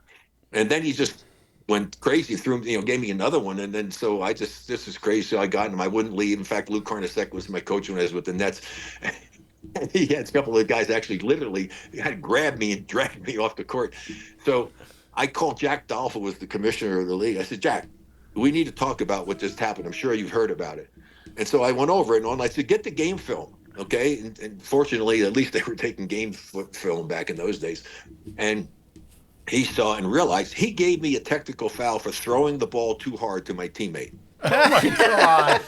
And then he just went crazy, gave me another one. And then so this is crazy. So I got him. I wouldn't leave. In fact, Lou Carnesec was my coach when I was with the Nets. And he had a couple of guys actually literally had grabbed me and dragged me off the court. So I called Jack Dolph, who was the commissioner of the league. I said, Jack, we need to talk about what just happened. I'm sure you've heard about it. And so I went over it and I said, get the game film. Okay. And fortunately, at least they were taking game film back in those days. And he saw and realized he gave me a technical foul for throwing the ball too hard to my teammate. Oh, my God.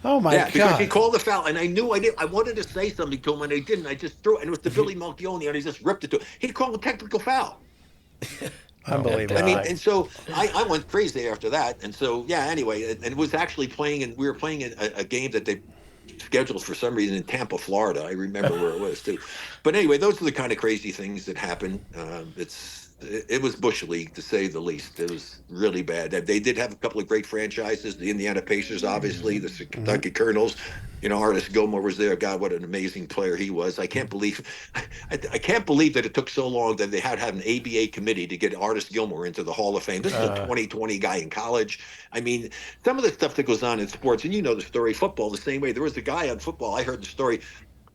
Oh, my God. Because he called the foul, and I knew I didn't. I wanted to say something to him, and I didn't. I just threw it, and it was to Billy Malchione, and he just ripped it to him. He called a technical foul. Unbelievable. I mean, and so I went crazy after that. And so, yeah, anyway, and it was actually we were playing a game that they scheduled for some reason in Tampa, Florida. I remember where it was, too. But anyway, those are the kind of crazy things that happen. It was Bush League, to say the least. It was really bad. They did have a couple of great franchises, the Indiana Pacers, obviously, the Kentucky Colonels. Artis Gilmore was there. God, what an amazing player he was. I can't believe that it took so long that they had to have an ABA committee to get Artis Gilmore into the Hall of Fame. This is a 2020 guy in college. I mean, some of the stuff that goes on in sports, and you know the story, football the same way. There was a guy on football, I heard the story,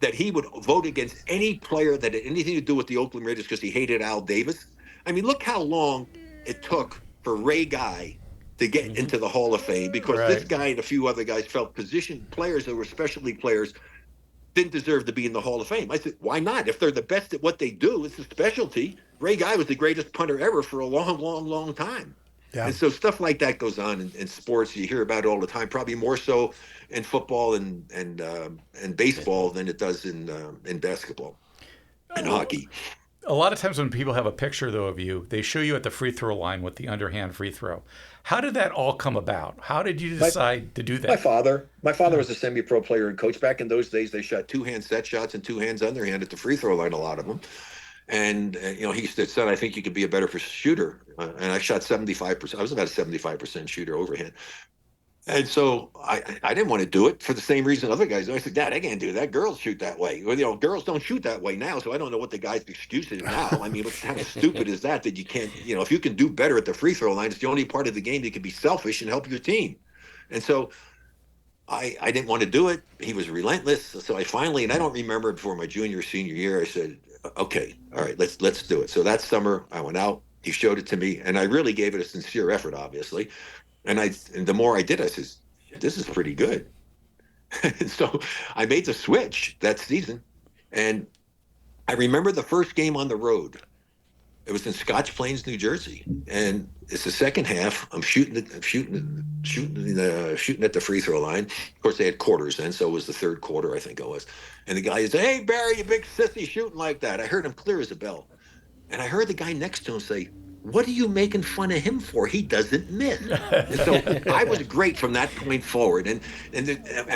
that he would vote against any player that had anything to do with the Oakland Raiders because he hated Al Davis. I mean, look how long it took for Ray Guy to get into the Hall of Fame because this guy and a few other guys felt players that were specialty players didn't deserve to be in the Hall of Fame. I said, why not? If they're the best at what they do, it's a specialty. Ray Guy was the greatest punter ever for a long, long, long time. Yeah. And so stuff like that goes on in sports. You hear about it all the time, probably more so in football and baseball than it does in basketball and hockey. A lot of times when people have a picture, though, of you, they show you at the free throw line with the underhand free throw. How did that all come about? How did you decide to do that? My father was a semi-pro player and coach. Back in those days, they shot 2-hand set shots and 2 hands underhand at the free throw line, a lot of them. And, he said, I think you could be a better shooter. And I shot 75%. I was about a 75% shooter overhand. And so I didn't want to do it for the same reason other guys do. I said, Dad, I can't do that. Girls shoot that way. Well, girls don't shoot that way now, so I don't know what the guy's excuse is now. I mean, how stupid is that you can't, if you can do better at the free throw line, it's the only part of the game that can be selfish and help your team. And so I didn't want to do it. He was relentless. So I finally, and I don't remember before my junior, senior year, I said, okay, all right, let's do it. So that summer I went out, he showed it to me, and I really gave it a sincere effort, obviously. And the more I did, I said, this is pretty good. And so I made the switch that season. And I remember the first game on the road. It was in Scotch Plains, New Jersey. And it's the second half. I'm shooting at the free throw line. Of course, they had quarters then, so it was the third quarter, I think it was. And the guy said, hey, Barry, you big sissy, shooting like that. I heard him clear as a bell. And I heard the guy next to him say, what are you making fun of him for? He doesn't miss. And so I was great from that point forward. And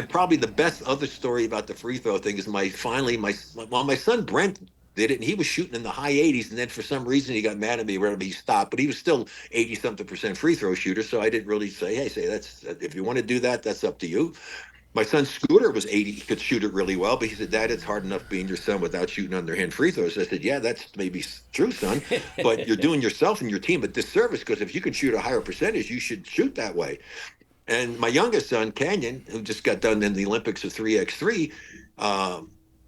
probably the best other story about the free throw thing is my son Brent did it, and he was shooting in the high 80s, and then for some reason he got mad at me wherever he stopped, but he was still 80-something% free throw shooter, so I didn't really say, that's if you want to do that, that's up to you. My son Scooter was 80. He could shoot it really well, but he said, Dad, it's hard enough being your son without shooting underhand free throws. I said, yeah, that's maybe true, son, but you're doing yourself and your team a disservice because if you can shoot a higher percentage, you should shoot that way. And my youngest son, Canyon, who just got done in the Olympics of 3x3,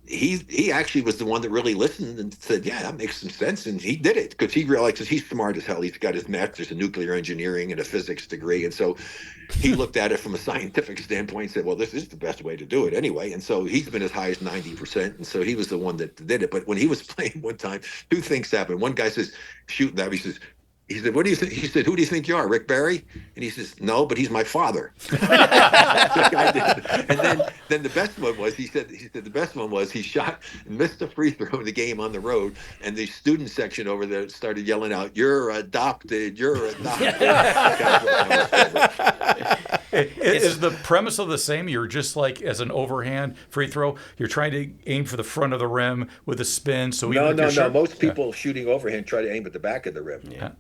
he actually was the one that really listened and said, yeah, that makes some sense. And he did it because he realizes he's smart as hell. He's got his master's in nuclear engineering and a physics degree. And so he looked at it from a scientific standpoint and said, well, this is the best way to do it anyway. And so he's been as high as 90%. And so he was the one that did it. But when he was playing one time, two things happened. One guy says, shooting that. He said, what do you think? He said, who do you think you are, Rick Barry? And he says, no, but he's my father. And then the best one was he said the best one was he shot and missed a free throw in the game on the road, and the student section over there started yelling out, "You're adopted! You're adopted!" Is the premise of the same? You're just like as an overhand free throw, you're trying to aim for the front of the rim with a spin. So no. Most people shooting overhand try to aim at the back of the rim. Yeah.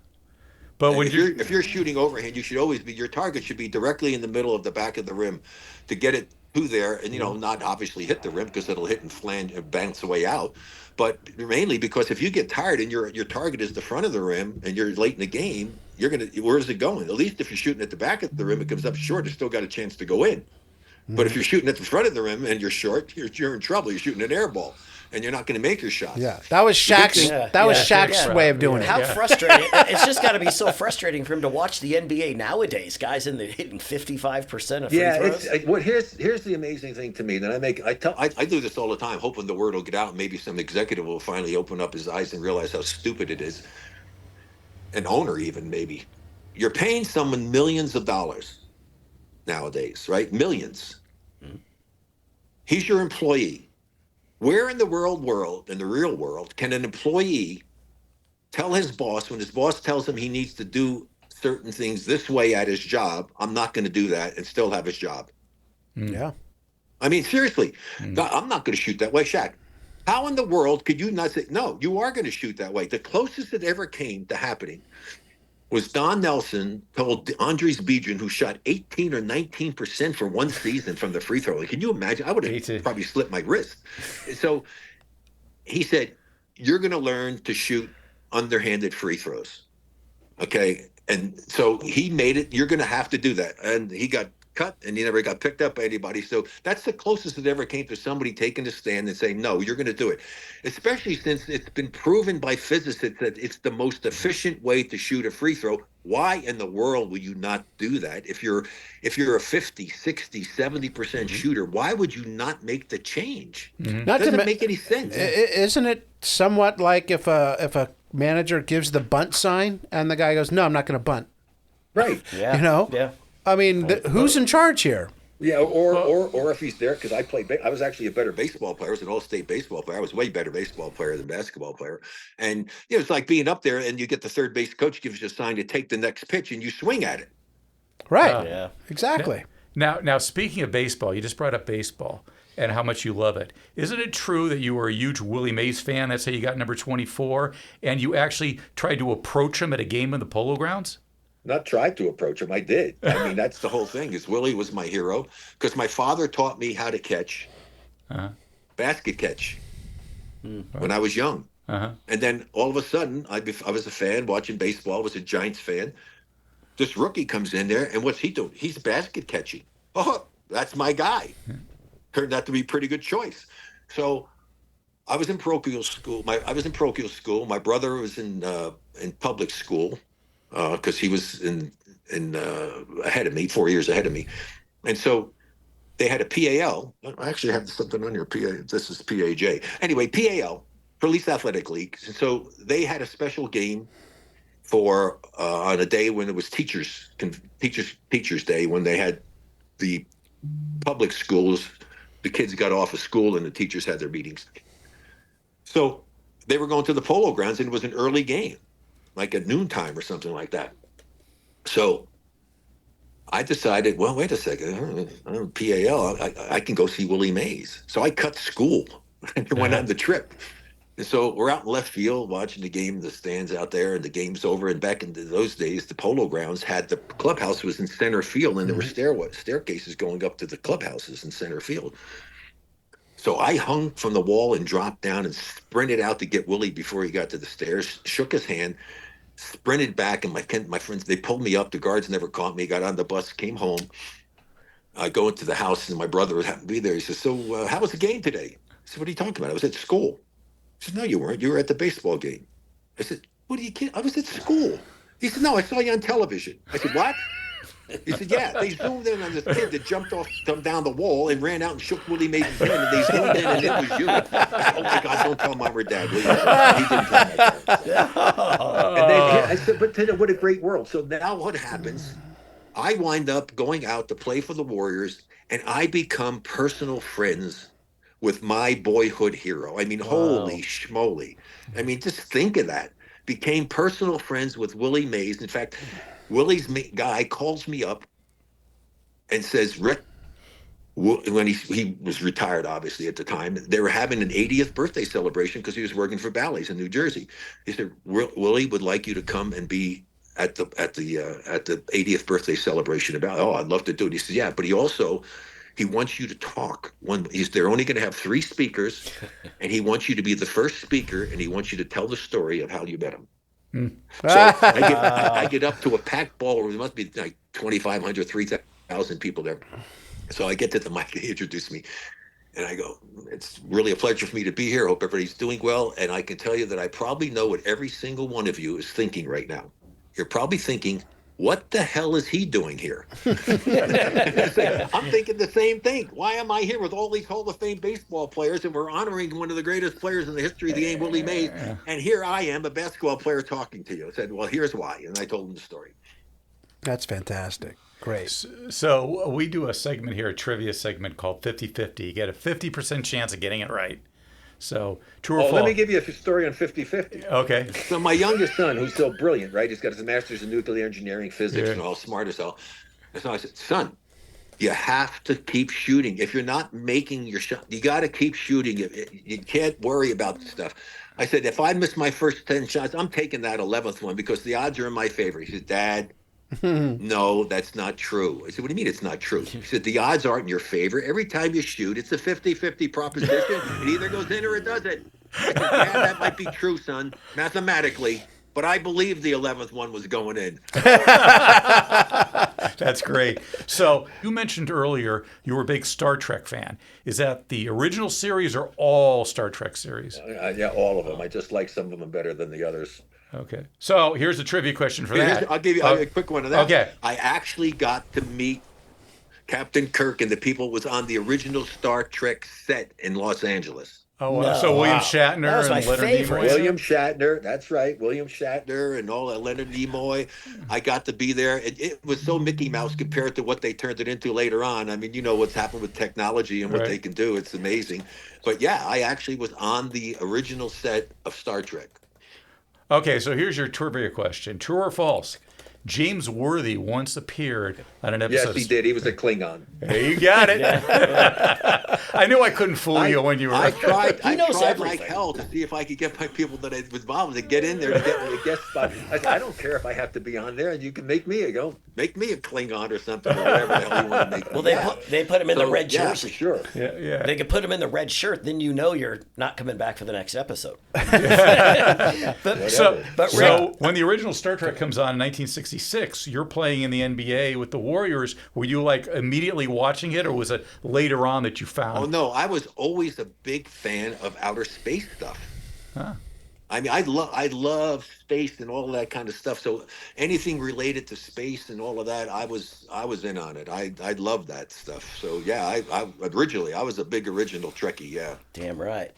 But when if you're shooting overhand, you should always be, your target should be directly in the middle of the back of the rim to get it to there, and not obviously hit the rim because it'll hit and flange and bounce away out, but mainly because if you get tired and your target is the front of the rim and you're late in the game, where is it going? At least if you're shooting at the back of the rim, it comes up short. It's still got a chance to go in. But if you're shooting at the front of the rim and you're short, you're in trouble. You're shooting an air ball, and you're not going to make your shots. Yeah, that was Shaq's way of doing it. How frustrating! It's just got to be so frustrating for him to watch the NBA nowadays. Guys hitting 55% of free throws. Here's the amazing thing to me that I do this all the time, hoping the word will get out, and maybe some executive will finally open up his eyes and realize how stupid it is. An owner, even maybe, you're paying someone millions of dollars nowadays, right? Millions. He's your employee. Where in the in the real world, can an employee tell his boss, when his boss tells him he needs to do certain things this way at his job, I'm not going to do that, and still have his job? Yeah. I mean, seriously, I'm not going to shoot that way. Shaq, how in the world could you not say, no, you are going to shoot that way? The closest it ever came to happening was Don Nelson told Andres Biedrins, who shot 18 or 19% for one season from the free throw. Can you imagine? I would have probably slipped my wrist. So he said, you're going to learn to shoot underhanded free throws. Okay. And so he made it. You're going to have to do that. And he got cut, and he never got picked up by anybody. So that's the closest it ever came to somebody taking a stand and saying, no, you're going to do it. Especially since it's been proven by physicists that it's the most efficient way to shoot a free throw. Why in the world would you not do that? If you're a 50, 60, 70% shooter, why would you not make the change? It doesn't make any sense. Isn't it somewhat like if a manager gives the bunt sign and the guy goes, no, I'm not going to bunt? Right. Yeah. Yeah. I mean, who's in charge here? Yeah, or if he's there, because I was actually a better baseball player. I was an all-state baseball player. I was way better baseball player than basketball player. And it's like being up there and you get the third base coach gives you a sign to take the next pitch and you swing at it. Right. Yeah. Exactly. Now, speaking of baseball, you just brought up baseball and how much you love it. Isn't it true that you were a huge Willie Mays fan? That's how you got number 24, and you actually tried to approach him at a game in the Polo Grounds? Not tried to approach him. I did. I mean, that's the whole thing. Is Willie was my hero because my father taught me how to catch, basket catch, when I was young. And then all of a sudden, I was a fan watching baseball. I was a Giants fan. This rookie comes in there, and what's he doing? He's basket catching. Oh, that's my guy. Turned out to be a pretty good choice. So I was in parochial school. My brother was in public school. Because he was ahead of me, 4 years ahead of me. And so they had a PAL. I actually have something on your PA. This is PAJ. Anyway, PAL, Police Athletic League. And so they had a special game for on a day when it was Teachers Day, when they had the public schools, the kids got off of school and the teachers had their meetings. So they were going to the Polo Grounds, and it was an early game, like at noontime or something like that. So I decided, well, wait a second, PAL, I can go see Willie Mays. So I cut school and went on the trip. And so we're out in left field watching the game, the stands out there, and the game's over. And back in those days, the Polo Grounds had the clubhouse was in center field, and there were staircases going up to the clubhouses in center field. So I hung from the wall and dropped down and sprinted out to get Willie before he got to the stairs, shook his hand, sprinted back, and my friends, they pulled me up. The guards never caught me. Got on the bus, came home. I go into the house, and my brother happened to be there. He says, so how was the game today? I said, what are you talking about? I was at school. He said, no, you weren't. You were at the baseball game. I said, what are you kidding? I was at school. He said, no, I saw you on television. I said, what? He said, yeah, they zoomed in on this kid that jumped down the wall and ran out and shook Willie Mays' hand, and they zoomed in, and it was you. Oh, my God, don't tell Mom or Dad, will you? He didn't tell my parents. And then I said, but what a great world. So now what happens I wind up going out to play for the Warriors, and I become personal friends with my boyhood hero. I mean, holy schmoly. I mean, just think of that. Became personal friends with Willie Mays. In fact, Willie's guy calls me up and says, Rick, when he was retired, obviously, at the time, they were having an 80th birthday celebration because he was working for Bally's in New Jersey. He said, Willie would like you to come and be at the 80th birthday celebration. About, oh, I'd love to do it. He said, yeah, but he wants you to talk. They're only going to have 3 speakers, and he wants you to be the first speaker, and he wants you to tell the story of how you met him. So I get up to a packed ballroom. There must be like 2,500, 3,000 people there. So I get to the mic, they introduce me, and I go, it's really a pleasure for me to be here. Hope everybody's doing well. And I can tell you that I probably know what every single one of you is thinking right now. You're probably thinking, what the hell is he doing here? I'm thinking the same thing. Why am I here with all these Hall of Fame baseball players, and we're honoring one of the greatest players in the history of the game, Willie Mays, and here I am, a basketball player, talking to you. I said, well, here's why. And I told him the story. That's fantastic. Great. So we do a segment here, a trivia segment called 50-50. You get a 50% chance of getting it right. So true or false? Let me give you a story on 50-50. Okay. So my youngest son, who's so brilliant, right? He's got his master's in nuclear engineering, physics, and all smart as hell. And so I said, son, you have to keep shooting. If you're not making your shot, you got to keep shooting. You can't worry about stuff. I said, if I miss my first 10 shots, I'm taking that 11th one because the odds are in my favor. He said, Dad, no, that's not true. I said, what do you mean it's not true? He said, the odds aren't in your favor. Every time you shoot, it's a 50-50 proposition. It either goes in or it doesn't. I said, yeah, that might be true, son, mathematically, but I believe the 11th one was going in. That's great. So you mentioned earlier you were a big Star Trek fan. Is that the original series or all Star Trek series? Yeah, all of them. I just like some of them better than the others. Okay. So here's a trivia question for that. I'll give you a quick one of that. Okay. I actually got to meet Captain Kirk and the people was on the original Star Trek set in Los Angeles. Oh, no. So William Shatner That was my and Leonard favorite. Nimoy. William Shatner, that's right. William Shatner and all that, Leonard Nimoy. I got to be there. It was so Mickey Mouse compared to what they turned it into later on. I mean, you know what's happened with technology and what they can do. It's amazing. But yeah, I actually was on the original set of Star Trek. Okay, so here's your trivia question. True or false? James Worthy once appeared on an episode. Yes, he did. He was a Klingon. Hey, you got it. I knew I couldn't fool you when you were. I tried everything. like hell to see if I could get my people that I was involved to get in there to get me a guest spot. I said, I don't care if I have to be on there. You can make me a Klingon or something or whatever the hell you want to make me. Well, they put him in the red Yeah, jersey. for sure. Yeah. They could put him in the red shirt, then you know you're not coming back for the next episode. So Rick, when the original Star Trek comes on in 1966, you're playing in the NBA with the Warriors. Were you like immediately watching it, or was it later on that you found? Oh no, I was always a big fan of outer space stuff. Huh. I mean, I love space and all of that kind of stuff. So anything related to space and all of that, I was in on it. I love that stuff. So yeah, I originally I was a big original Trekkie. Yeah. damn right.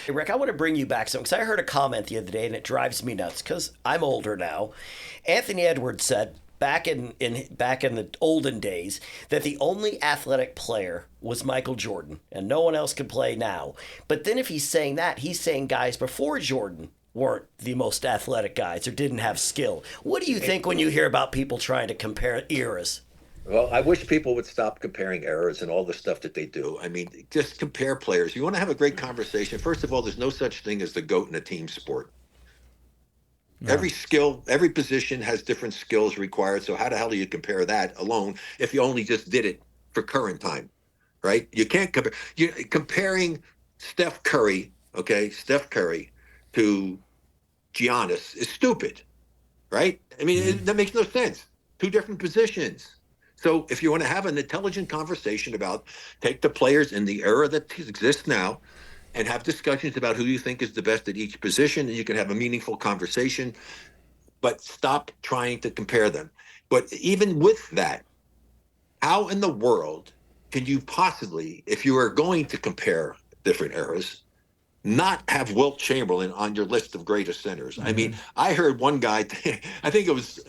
Hey, Rick, I want to bring you back some, because I heard a comment the other day, and it drives me nuts, because I'm older now. Anthony Edwards said back in the olden days that the only athletic player was Michael Jordan, and no one else can play now. But then if he's saying that, he's saying guys before Jordan weren't the most athletic guys or didn't have skill. What do you think when you hear about people trying to compare eras? Well, I wish people would stop comparing eras and all the stuff that they do. I mean, just compare players. You want to have a great conversation. First of all, there's no such thing as the GOAT in a team sport. No. Every skill, every position has different skills required. So how the hell do you compare that alone if you only just did it for current time, right? You can't compare. Comparing Steph Curry, to Giannis is stupid, right? I mean, that makes no sense. Two different positions. So if you want to have an intelligent conversation about take the players in the era that exists now and have discussions about who you think is the best at each position, and you can have a meaningful conversation, but stop trying to compare them. But even with that, how in the world can you possibly, if you are going to compare different eras, not have Wilt Chamberlain on your list of greatest centers. I mean, I heard one guy, I think it was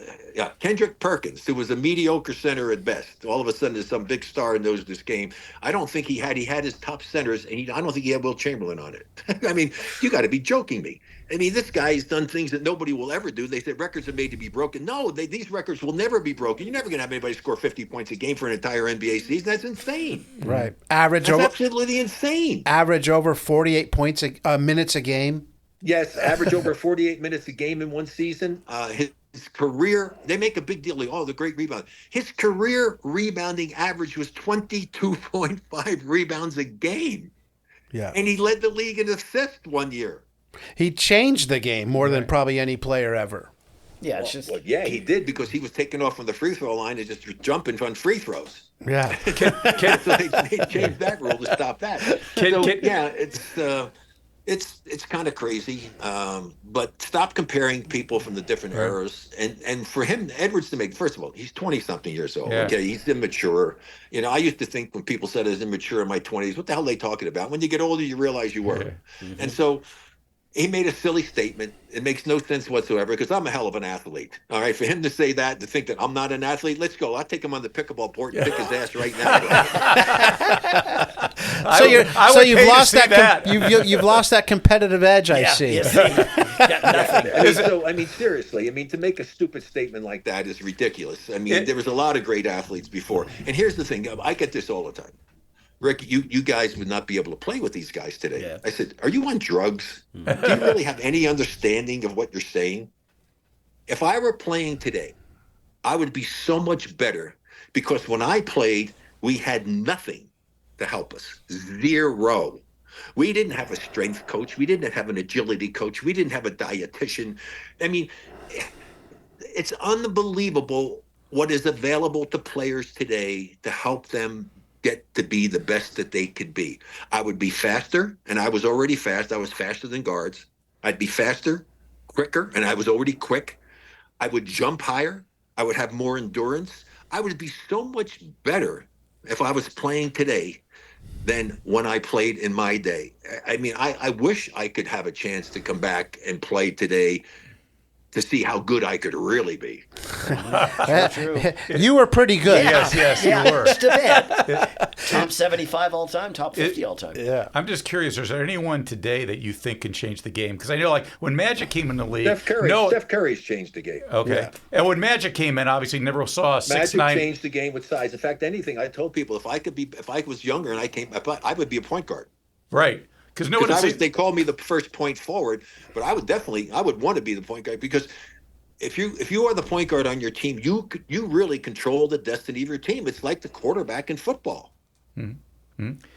Kendrick Perkins, who was a mediocre center at best. All of a sudden, there's some big star in this game. I don't think he had his top centers, and I don't think he had Wilt Chamberlain on it. I mean, you got to be joking me. I mean, this guy's done things that nobody will ever do. They said records are made to be broken. No, these records will never be broken. You're never going to have anybody score 50 points a game for an entire NBA season. That's insane. Right. That's absolutely insane. Average over 48 minutes a game. Yes, average over 48 minutes a game in one season. His career, they make a big deal. Like, the great rebound. His career rebounding average was 22.5 rebounds a game. Yeah. And he led the league in assists one year. He changed the game more than probably any player ever. Yeah, it's just. Well, yeah, he did, because he was taking off from the free throw line and just jumping on free throws. Yeah. So they changed that rule to stop that. Yeah, it's kind of crazy. But stop comparing people from the different eras. And for him, Edwards, to make, first of all, he's 20-something years old. Yeah. Okay, he's immature. You know, I used to think when people said I was immature in my 20s, what the hell are they talking about? When you get older, you realize you were. And so he made a silly statement. It makes no sense whatsoever, because I'm a hell of an athlete. All right, for him to say that, to think that I'm not an athlete, let's go. I'll take him on the pickleball court and kick his ass right now. You've lost that. You've lost that competitive edge. I see. I mean, seriously. I mean, to make a stupid statement like that is ridiculous. I mean, there was a lot of great athletes before. And here's the thing: I get this all the time. Rick, you guys would not be able to play with these guys today. Yeah. I said, are you on drugs? Do you really have any understanding of what you're saying? If I were playing today, I would be so much better, because when I played, we had nothing to help us. Zero. We didn't have a strength coach. We didn't have an agility coach. We didn't have a dietitian. I mean, it's unbelievable what is available to players today to help them get to be the best that they could be. I would be faster, and I was already fast. I was faster than guards. I'd be faster, quicker, and I was already quick. I would jump higher. I would have more endurance. I would be so much better if I was playing today than when I played in my day. I mean, I wish I could have a chance to come back and play today to see how good I could really be. You were pretty good. Yes, you were. Just a bit. Top 75 all time, top 50 all time. Yeah. I'm just curious, is there anyone today that you think can change the game? Because I know, like, when Magic came in the league... Steph Curry's changed the game. Okay. Yeah. And when Magic came in, obviously never saw a 6'9". Magic changed the game with size. In fact, anything. I told people, if I was younger and I would be a point guard. Right. Because they called me the first point forward, but I would want to be the point guard, because if you are the point guard on your team, you really control the destiny of your team. It's like the quarterback in football,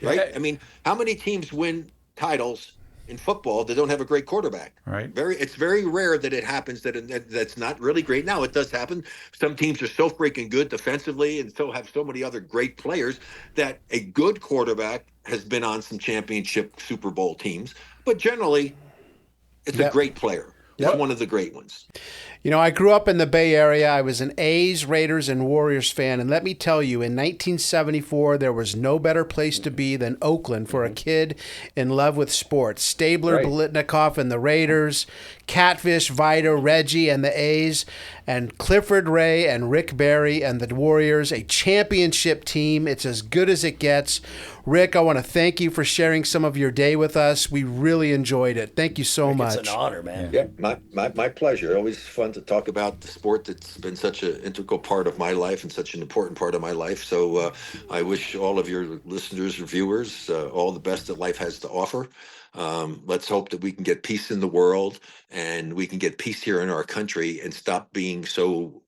right? I mean, how many teams win titles in football that don't have a great quarterback? Right. It's very rare that it happens that's not really great. Now, it does happen. Some teams are so freaking good defensively and have so many other great players that a good quarterback has been on some championship Super Bowl teams, but generally it's a great player. It's one of the great ones. You know, I grew up in the Bay Area. I was an A's, Raiders, and Warriors fan. And let me tell you, in 1974, there was no better place to be than Oakland for a kid in love with sports. Stabler, Biletnikoff, and the Raiders, Catfish, Vida, Reggie, and the A's, and Clifford Ray and Rick Barry and the Warriors, a championship team. It's as good as it gets. Rick, I want to thank you for sharing some of your day with us. We really enjoyed it. Thank you so much. It's an honor, man. Yeah, my pleasure. Always fun to talk about the sport that's been such an integral part of my life and such an important part of my life. So I wish all of your listeners and viewers all the best that life has to offer. Let's hope that we can get peace in the world, and we can get peace here in our country, and stop being so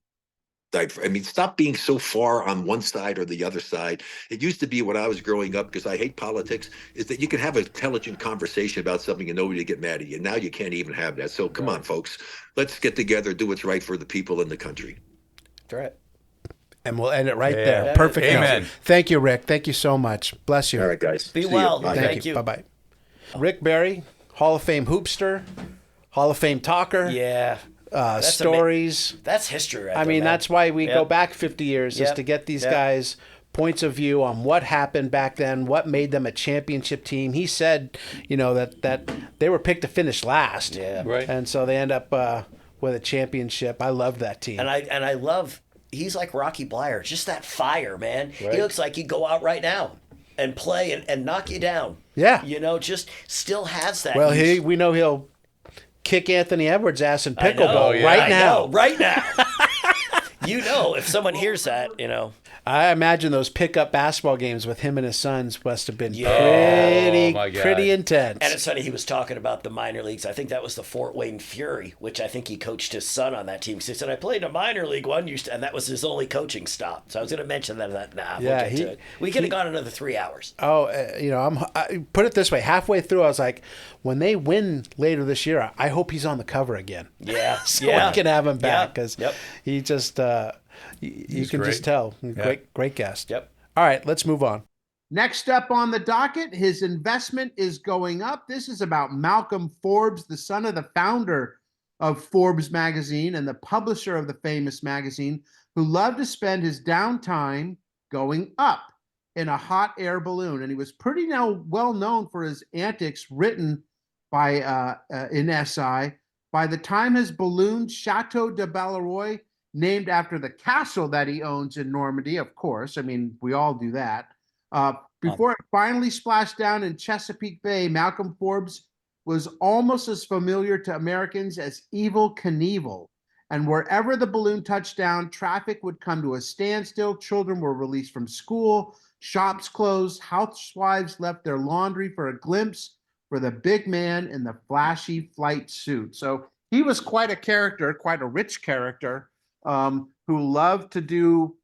far on one side or the other side. It used to be, when I was growing up, because I hate politics, is that you can have an intelligent conversation about something and nobody get mad at you. Now you can't even have that. So come on, folks. Let's get together, do what's right for the people in the country. That's right. And we'll end it right there. Perfect. Amen. Thank you, Rick. Thank you so much. Bless you. All right, guys. Be well. Thank you. Bye-bye. Rick Barry, Hall of Fame hoopster, Hall of Fame talker. Yeah. Stories. That's history right I mean, there, that's why we go back 50 years, is to get these guys points of view on what happened back then, what made them a championship team. He said, that they were picked to finish last. Yeah. Right. And so they end up with a championship. I love that team. And I love, he's like Rocky Blyer, just that fire, man. Right. He looks like he'd go out right now and play and knock you down. Yeah. Just still has that. Well, we know he'll kick Anthony Edwards' ass in pickleball I now. know, right now. If someone hears that, I imagine those pickup basketball games with him and his sons must have been Oh, my God. pretty intense. And it's funny, he was talking about the minor leagues. I think that was the Fort Wayne Fury, which I think he coached his son on that team. Because he said, I played in a minor league one, and that was his only coaching stop. So I was going to mention that. We'll get to it. We could have gone another 3 hours. Oh, I put it this way. Halfway through, I was like, when they win later this year, I hope he's on the cover again. Yeah. So we can have him back because Yep. he just, you can great. just tell. Yeah. Great guest. Yep. All right, let's move on. Next up on the docket, his investment is going up. This is about Malcolm Forbes, the son of the founder of Forbes magazine and the publisher of the famous magazine, who loved to spend his downtime going up in a hot air balloon. And he was pretty well known for his antics written by in SI. By the time his balloon Chateau de Balleroy, named after the castle that he owns in Normandy, of course. I mean, we all do that. Before it finally splashed down in Chesapeake Bay, Malcolm Forbes was almost as familiar to Americans as Evel Knievel. And wherever the balloon touched down, traffic would come to a standstill. Children were released from school, shops closed, housewives left their laundry for a glimpse for the big man in the flashy flight suit. So he was quite a character, quite a rich character, who loved to do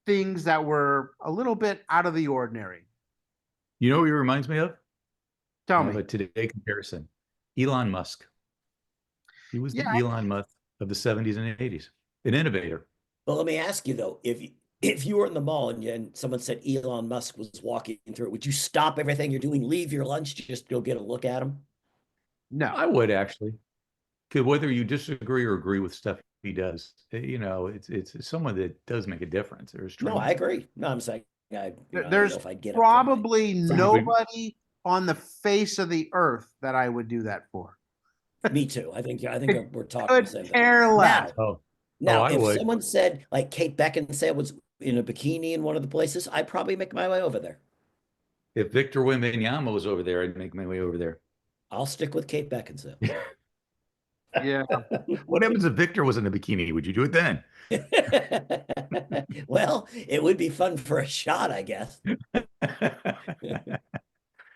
things that were a little bit out of the ordinary. You know what he reminds me of? Tell Of me. a today comparison. Elon Musk. He was the Elon Musk of the 70s and 80s. An innovator. Well, let me ask you, though, if you were in the mall and someone said Elon Musk was walking through it, would you stop everything you're doing, leave your lunch, just go get a look at him? No. I would actually. Because whether you disagree or agree with stuff he does, it's someone that does make a difference. No, I agree. No, I'm saying I don't There's know if I'd get probably nobody on the face of the earth that I would do that for. Me too. I think we're talking Could the same thing. care less. Now, I if would. someone said, like Kate Beckinsale was in a bikini in one of the places, I'd probably make my way over there. If Victor Wembanyama was over there, I'd make my way over there. I'll stick with Kate Beckinsale. Yeah. What happens if Victor was in a bikini? Would you do it then? Well, it would be fun for a shot, I guess.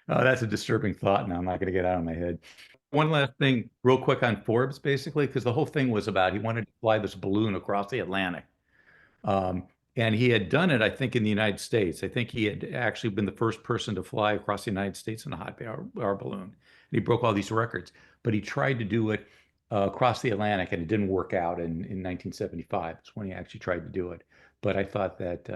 Oh, that's a disturbing thought. Now I'm not going to get out of my head. One last thing, real quick on Forbes, basically, because the whole thing was about he wanted to fly this balloon across the Atlantic. And he had done it, I think, in the United States. I think he had actually been the first person to fly across the United States in a hot air balloon. And he broke all these records. But he tried to do it across the Atlantic, and it didn't work out in 1975. That's when he actually tried to do it. But I thought that,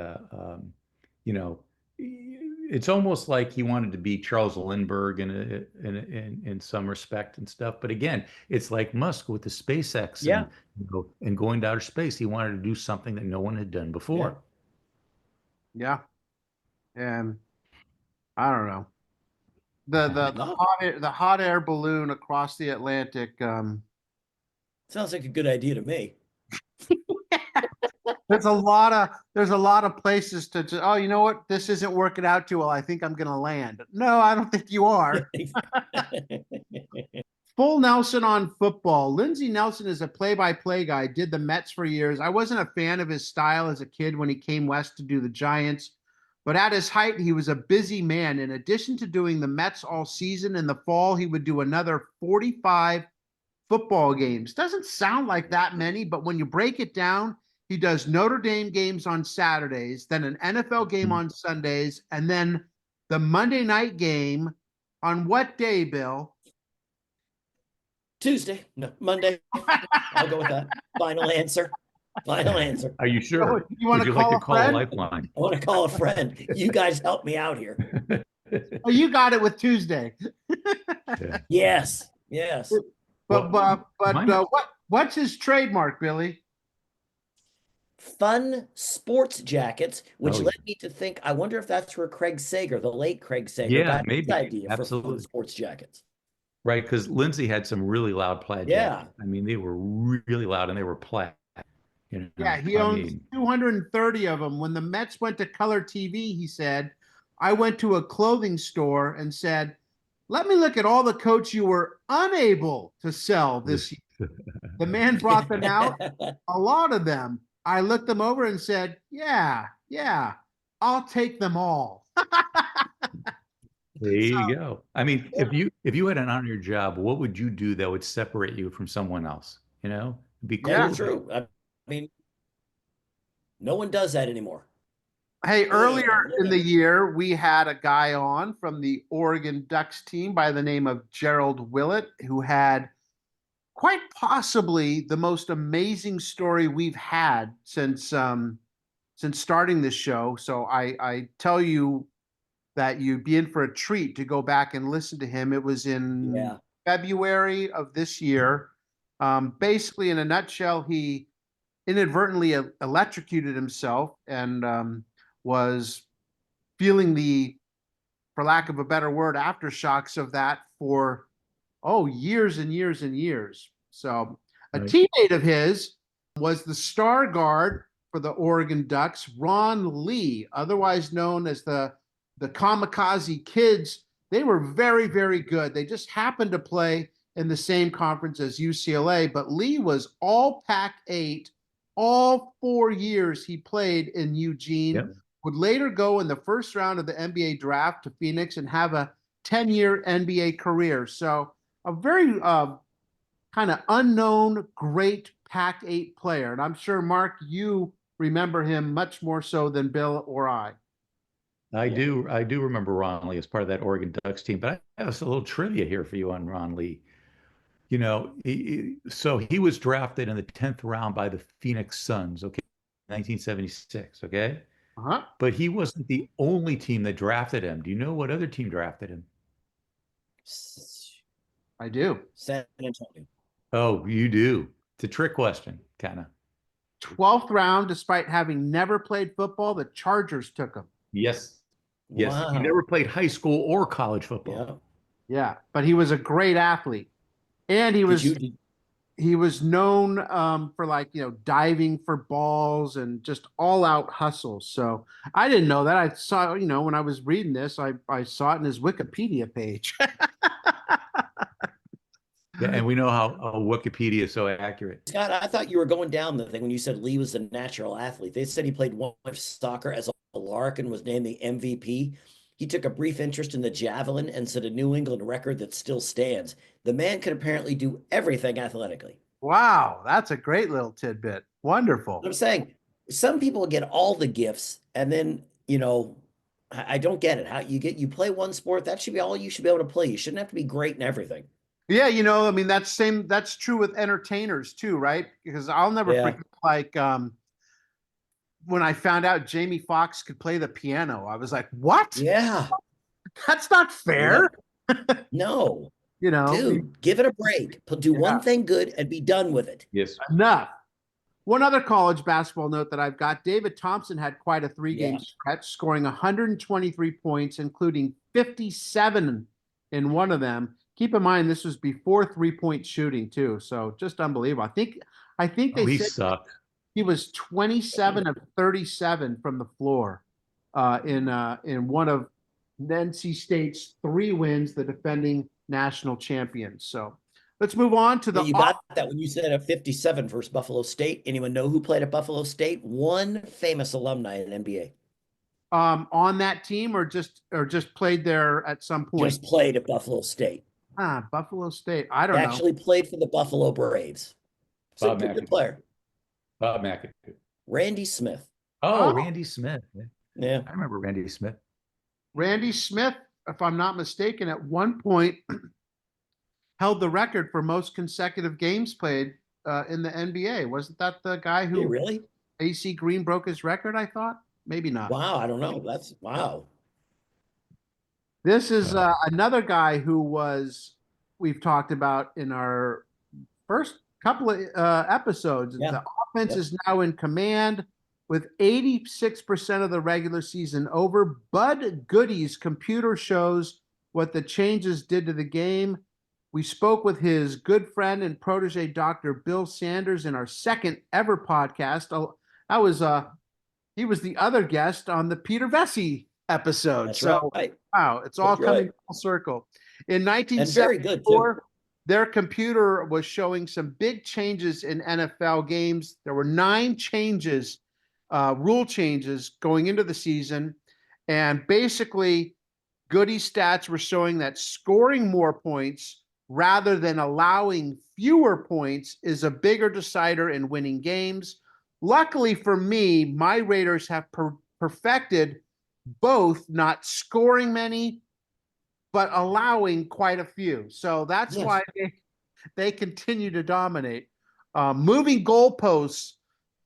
it's almost like he wanted to be Charles Lindbergh in some respect and stuff. But again, it's like Musk with the SpaceX and going to outer space. He wanted to do something that no one had done before. Yeah. And I don't know. The hot air balloon across the Atlantic. Sounds like a good idea to me. There's a lot of places to just, oh, you know what? This isn't working out too well. I think I'm going to land. No, I don't think you are. Full Nelson on football. Lindsey Nelson is a play-by-play guy, did the Mets for years. I wasn't a fan of his style as a kid when he came west to do the Giants, but at his height, he was a busy man. In addition to doing the Mets all season, in the fall, he would do another 45 football games. Doesn't sound like that many, but when you break it down, he does Notre Dame games on Saturdays, then an NFL game on Sundays, and then the Monday night game on what day, Bill? Tuesday. No, Monday. I'll go with that. Final answer. Are you sure? You want Would to you like to call a friend? lifeline? I want to call a friend. You guys help me out here. Oh, you got it with Tuesday. Yes. But what's his trademark, Billy? fun sports jackets, which Oh, led me to think, I wonder if that's where Craig Sager, the late Craig Sager, yeah, got his maybe. idea for fun Absolutely. sports jackets. Right, because Lindsay had some really loud plaid Yeah. jackets. I mean, they were really loud and they were plaid. Yeah, he I owns mean, 230 of them. When the Mets went to color TV, he said, I went to a clothing store and said, let me look at all the coats you were unable to sell this year. The man brought them out, a lot of them. I looked them over and said, yeah, I'll take them all. there you go. I mean, if you had an honor job, what would you do that would separate you from someone else? It'd be cool. Yeah, true. I mean, no one does that anymore. Hey, earlier in the year, we had a guy on from the Oregon Ducks team by the name of Gerald Willett, who had quite possibly the most amazing story we've had since starting this show. So I tell you that you'd be in for a treat to go back and listen to him. It was in February of this year. Basically, in a nutshell, he inadvertently electrocuted himself and was feeling the, for lack of a better word, aftershocks of that for, years and years and years. So a teammate of his was the star guard for the Oregon Ducks, Ron Lee, otherwise known as the Kamikaze Kids. They were very, very good. They just happened to play in the same conference as UCLA, but Lee was all Pac-8 all 4 years he played in Eugene. Yep. Would later go in the first round of the NBA draft to Phoenix and have a 10-year NBA career. So a very kind of unknown, great Pac-8 player. And I'm sure, Mark, you remember him much more so than Bill or I. I do remember Ron Lee as part of that Oregon Ducks team, but I have a little trivia here for you on Ron Lee. So he was drafted in the 10th round by the Phoenix Suns, okay, 1976, okay? Uh-huh. But he wasn't the only team that drafted him. Do you know what other team drafted him? I do. San Antonio. Oh, you do. It's a trick question, kind of. 12th round, despite having never played football, the Chargers took him. Yes. Yes. Wow. He never played high school or college football. Yeah, but he was a great athlete. And he was known for diving for balls and just all out hustles. So I didn't know that. I saw, when I was reading this, I saw it in his Wikipedia page. Yeah, and we know how Wikipedia is so accurate. Scott, I thought you were going down the thing when you said Lee was a natural athlete. They said he played one of soccer as a lark and was named the MVP. He took a brief interest in the javelin and set a New England record that still stands. The man could apparently do everything athletically. Wow, that's a great little tidbit. Wonderful. I'm saying some people get all the gifts, and then I don't get it. How you play one sport, that should be all you should be able to play. You shouldn't have to be great in everything. Yeah, I mean that's true with entertainers too, right? Because I'll never forget when I found out Jamie Foxx could play the piano. I was like, "What? Yeah. That's not fair." No. Dude, give it a break. Do one thing good and be done with it. Yes. Enough. One other college basketball note that I've got, David Thompson had quite a 3-game stretch, scoring 123 points, including 57 in one of them. Keep in mind, this was before 3-point shooting too. So just unbelievable. I think they said sucked. He was 27 of 37 from the floor in one of NC State's 3 wins, the defending national champions. So let's move on to the. You got that when you said a 57 versus Buffalo State. Anyone know who played at Buffalo State? One famous alumni in NBA. On that team, or just played there at some point. Just played at Buffalo State. Buffalo State. I don't know. Actually played for the Buffalo Braves. So a good player. Bob McAdoo. Randy Smith. Oh, Randy Smith. Yeah. I remember Randy Smith. Randy Smith, if I'm not mistaken, at one point held the record for most consecutive games played in the NBA. Wasn't that the guy who really? AC Green broke his record, I thought? Maybe not. Wow, I don't know. That's wow. This is another guy who we've talked about in our first couple of episodes. The offense Yep. is now in command with 86% of the regular season over. Bud Goody's computer shows what the changes did to the game. We spoke with his good friend and protege, Dr. Bill Sanders, in our second ever podcast. He was the other guest on the Peter Vesey episode. That's So, right. wow, it's all That's coming right. full circle. In And very good, too. 1974, their computer was showing some big changes in NFL games. There were 9 changes, rule changes going into the season. And basically, Goody stats were showing that scoring more points rather than allowing fewer points is a bigger decider in winning games. Luckily for me, my Raiders have perfected both not scoring many, but allowing quite a few. So that's why they continue to dominate. Moving goalposts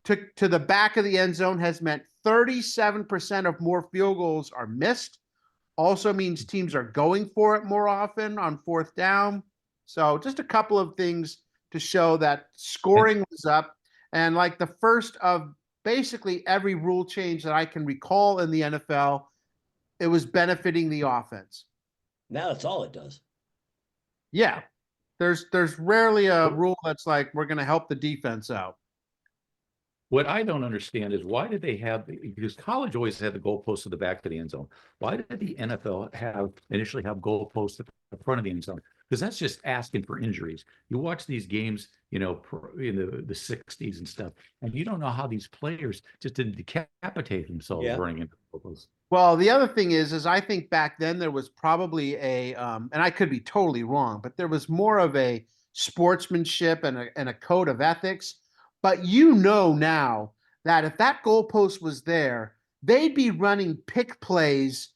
to the back of the end zone has meant 37% of more field goals are missed. Also means teams are going for it more often on 4th down. So just a couple of things to show that scoring was up. And like the first of basically every rule change that I can recall in the NFL, it was benefiting the offense. Now that's all it does. Yeah. There's rarely a rule that's like, we're going to help the defense out. What I don't understand is why did they have, because college always had the goalposts at the back of the end zone. Why did the NFL initially have goalposts at the front of the end zone? Because that's just asking for injuries. You watch these games, in the 60s and stuff, and you don't know how these players just didn't decapitate themselves running into goalposts. Well, the other thing is I think back then there was probably and I could be totally wrong, but there was more of a sportsmanship and a code of ethics. But now that if that goalpost was there, they'd be running pick plays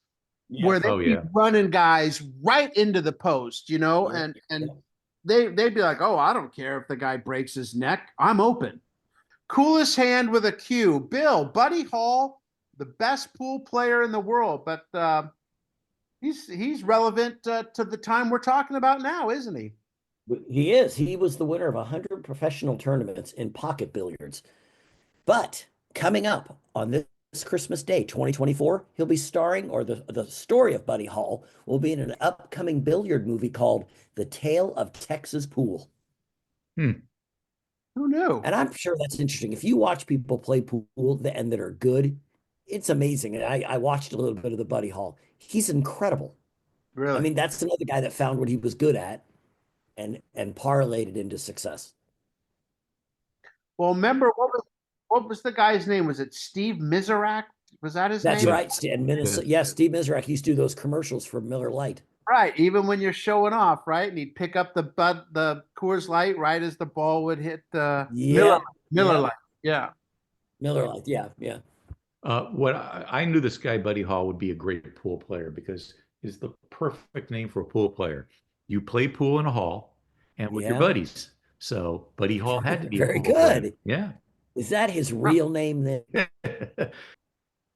where they'd be running guys right into the post, and they'd be like, oh, I don't care if the guy breaks his neck. I'm open. Coolest hand with a Q. Bill, Buddy Hall, the best pool player in the world, but he's relevant to the time we're talking about now, isn't he? He is. He was the winner of 100 professional tournaments in pocket billiards. But coming up on this Christmas Day, 2024, he'll be starring, or the story of Buddy Hall will be in an upcoming billiard movie called The Tale of Texas Pool. Who knew? And I'm sure that's interesting. If you watch people play pool and that are good, it's amazing. I watched a little bit of the Buddy Hall. He's incredible. Really? I mean, that's another guy that found what he was good at and parlayed it into success. Well, remember what was the guy's name? Was it Steve Miserak? Was that his name? That's right. Steve Miserak used to do those commercials for Miller Lite. Right. Even when you're showing off, right? And he'd pick up the Coors Light right as the ball would hit the Miller Lite. Yeah. Miller Lite. Yeah. Yeah. What I knew this guy, Buddy Hall, would be a great pool player because he's the perfect name for a pool player. You play pool in a hall and with your buddies. So Buddy Hall had to be very a pool good. Player. Yeah. Is that his real name then?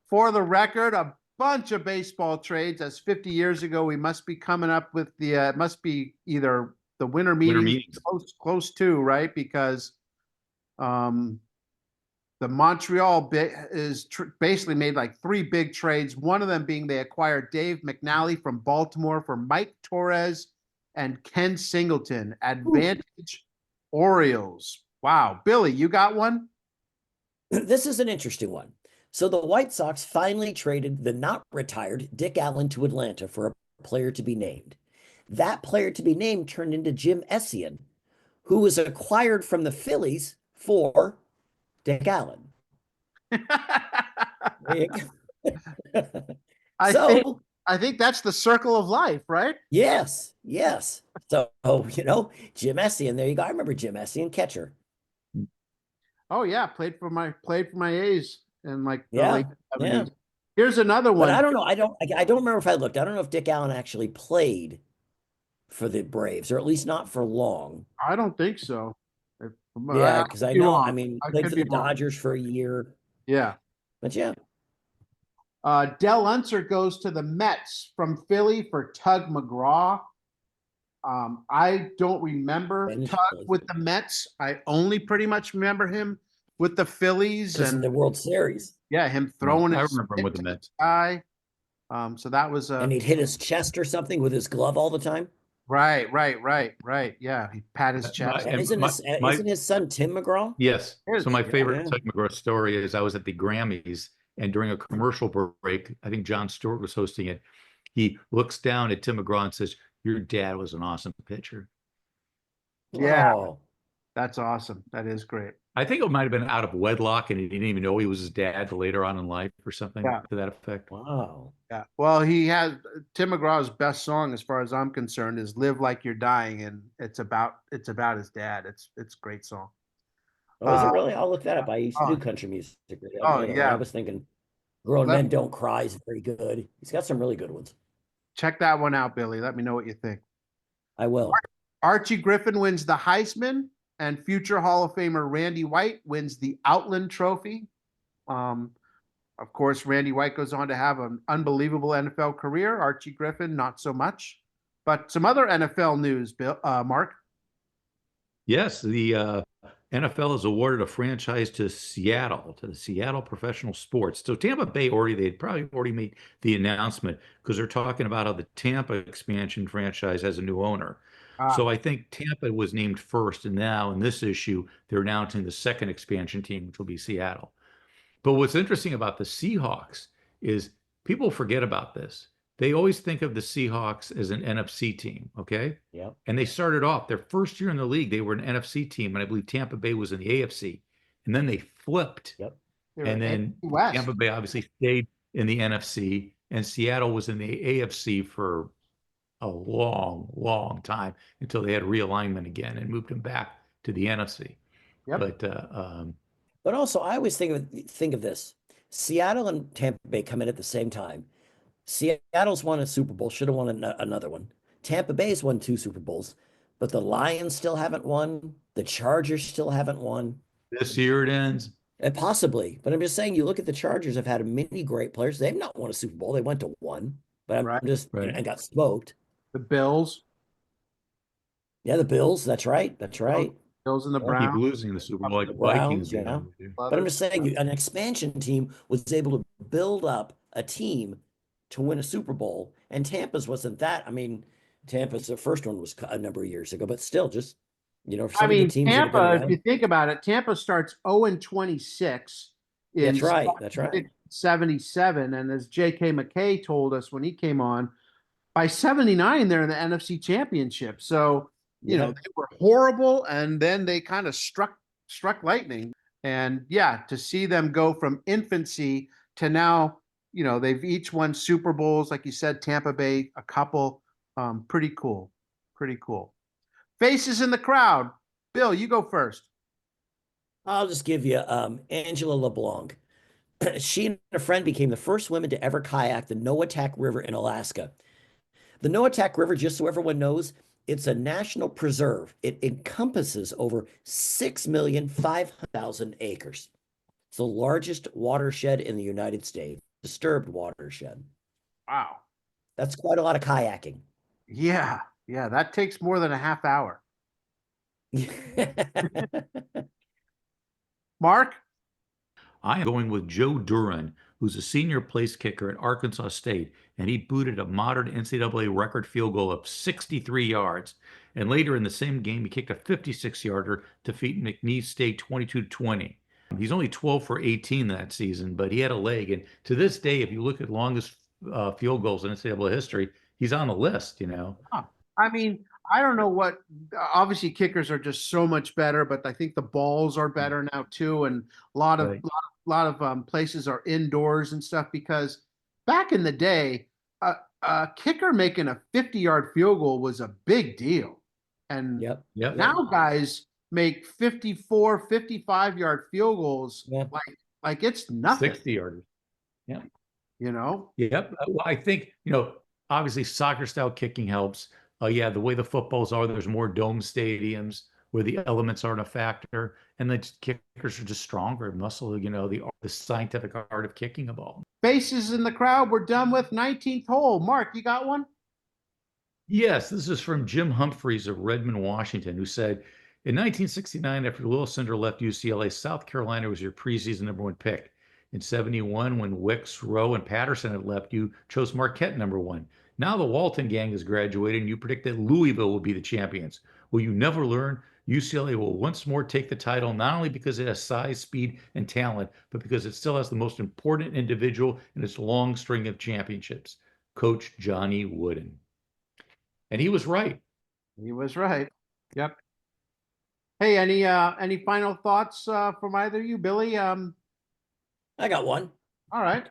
For the record, a bunch of baseball trades. As 50 years ago, we must be coming up with it must be either the winter meetings. Close to, right? Because the Montreal is basically made like 3 big trades. One of them being they acquired Dave McNally from Baltimore for Mike Torres and Ken Singleton. Advantage Orioles. Wow. Billy, you got one? This is an interesting one. So the White Sox finally traded the not retired Dick Allen to Atlanta for a player to be named. That player to be named turned into Jim Essien, who was acquired from the Phillies for Dick Allen. I think that's the circle of life, right? Yes. So, Jim Essien, there you go. I remember Jim Essien, catcher. Oh yeah, played for my A's in like the late 70s. Yeah. Here's another one. But I don't know. I don't remember if I looked. I don't know if Dick Allen actually played for the Braves, or at least not for long. I don't think so. Yeah, because I know. I mean, played for the Dodgers for a year. Yeah. But yeah. Del Unser goes to the Mets from Philly for Tug McGraw. I don't remember Tug with the Mets. I only pretty much remember him with the Phillies This is and the World Series. yeah, him throwing I his remember him stick with the to the Mets. sky. So that was And he'd hit his chest or something with his glove all the time. right. Yeah, he pat his chest. And Isn't his son Tim McGraw? Yes. So my favorite yeah. Tug McGraw story is I was at the Grammys, and during a commercial break, I think Jon Stewart was hosting it. He looks down at Tim McGraw and says, "Your dad was an awesome pitcher." Yeah, Oh, that's awesome. That is great. I think it might have been out of wedlock, and he didn't even know he was his dad till later on in life or something Yeah. to that effect. wow. Yeah. Well, he has Tim McGraw's best song, as far as I'm concerned, is "Live Like You're Dying," and it's about his dad. It's a great song. Oh, is it really? I'll look that up. I used to oh. do country music. Oh, And yeah. I was thinking Grown Let- Men Don't Cry is very good. He's got some really good ones. Check that one out, Billy. Let me know what you think. I will. Archie Griffin wins the Heisman, and future Hall of Famer Randy White wins the Outland Trophy. Of course, Randy White goes on to have an unbelievable NFL career. Archie Griffin, not so much. But some other NFL news, Bill, Mark. Yes, the NFL has awarded a franchise to Seattle, to the Seattle Professional Sports. So Tampa Bay they'd probably already made the announcement because they're talking about how the Tampa expansion franchise has a new owner. So I think Tampa was named first, and now in this issue, they're announcing the second expansion team, which will be Seattle. But what's interesting about the Seahawks is people forget about this. They always think of the Seahawks as an NFC team, okay? Yep. And they started off their first year in the league, they were an NFC team, and I believe Tampa Bay was in the AFC. And then they flipped. Yep. And then West. Tampa Bay obviously stayed in the NFC, and Seattle was in the AFC for a long time until they had realignment again and moved them back to the NFC. Yep. But also, I always think of this. Seattle and Tampa Bay come in at the same time. Seattle's won a Super Bowl, should have won another one. Tampa Bay's won 2 Super Bowls, but the Lions still haven't won. The Chargers still haven't won. This year it ends. And possibly, but I'm just saying, you look at the Chargers have had many great players. They've not won a Super Bowl. They went to one, but I'm just and got smoked. The Bills. Yeah, the Bills. That's right. Bills and the Keep Browns. losing the Super Bowl like The the Vikings. Browns, do. But I'm just saying, an expansion team was able to build up a team to win a Super Bowl, and Tampa's wasn't that. I mean, Tampa's the first one was a number of years ago, but still, just for some of the teams that have been Tampa, around. if you think about it, Tampa starts 0-26 in That's right. 77, and as J.K. McKay told us when he came on, by 79 they're in the NFC Championship. So they were horrible, and then they kind of struck lightning. And to see them go from infancy to now, they've each won Super Bowls, like you said, Tampa Bay a couple. Pretty cool. Faces in the crowd. Bill, you go first. I'll just give you Angela LeBlanc. She and a friend became the first women to ever kayak the Noatak River in Alaska. The Noatak River, just so everyone knows, it's a national preserve. It encompasses over 6,500,000 acres. It's the largest watershed in the United States, disturbed watershed. Wow. That's quite a lot of kayaking. Yeah, that takes more than a half hour. Mark? I am going with Joe Duran, who's a senior place kicker at Arkansas State, and he booted a modern NCAA record field goal of 63 yards. And later in the same game, he kicked a 56-yarder to defeat McNeese State 22-20. He's only 12 for 18 that season, but he had a leg. And to this day, if you look at longest field goals in NCAA history, he's on the list, I mean, I don't know what. Obviously, kickers are just so much better, but I think the balls are better now too, and a lot of places are indoors and stuff. Because back in the day, a kicker making a 50-yard field goal was a big deal, and now guys make 54, 55-yard field goals like it's nothing. 60-yarders. Yeah. Yep. Well, I think, obviously soccer style kicking helps. The way the footballs are, there's more dome stadiums where the elements aren't a factor, and the kickers are just stronger, muscle, the scientific art of kicking a ball. Faces in the crowd. We're done with 19th hole. Mark, you got one? Yes, this is from Jim Humphreys of Redmond, Washington, who said, In 1969, after Lil Cinder left UCLA, South Carolina was your preseason #1 pick. In 71, when Wicks, Rowe, and Patterson had left, you chose Marquette #1. Now the Walton gang has graduated, and you predict that Louisville will be the champions. Will you never learn? UCLA will once more take the title, not only because it has size, speed, and talent, but because it still has the most important individual in its long string of championships, Coach Johnny Wooden. And he was right. He was right. Yep. Hey, any final thoughts from either of you, Billy? I got one. All right.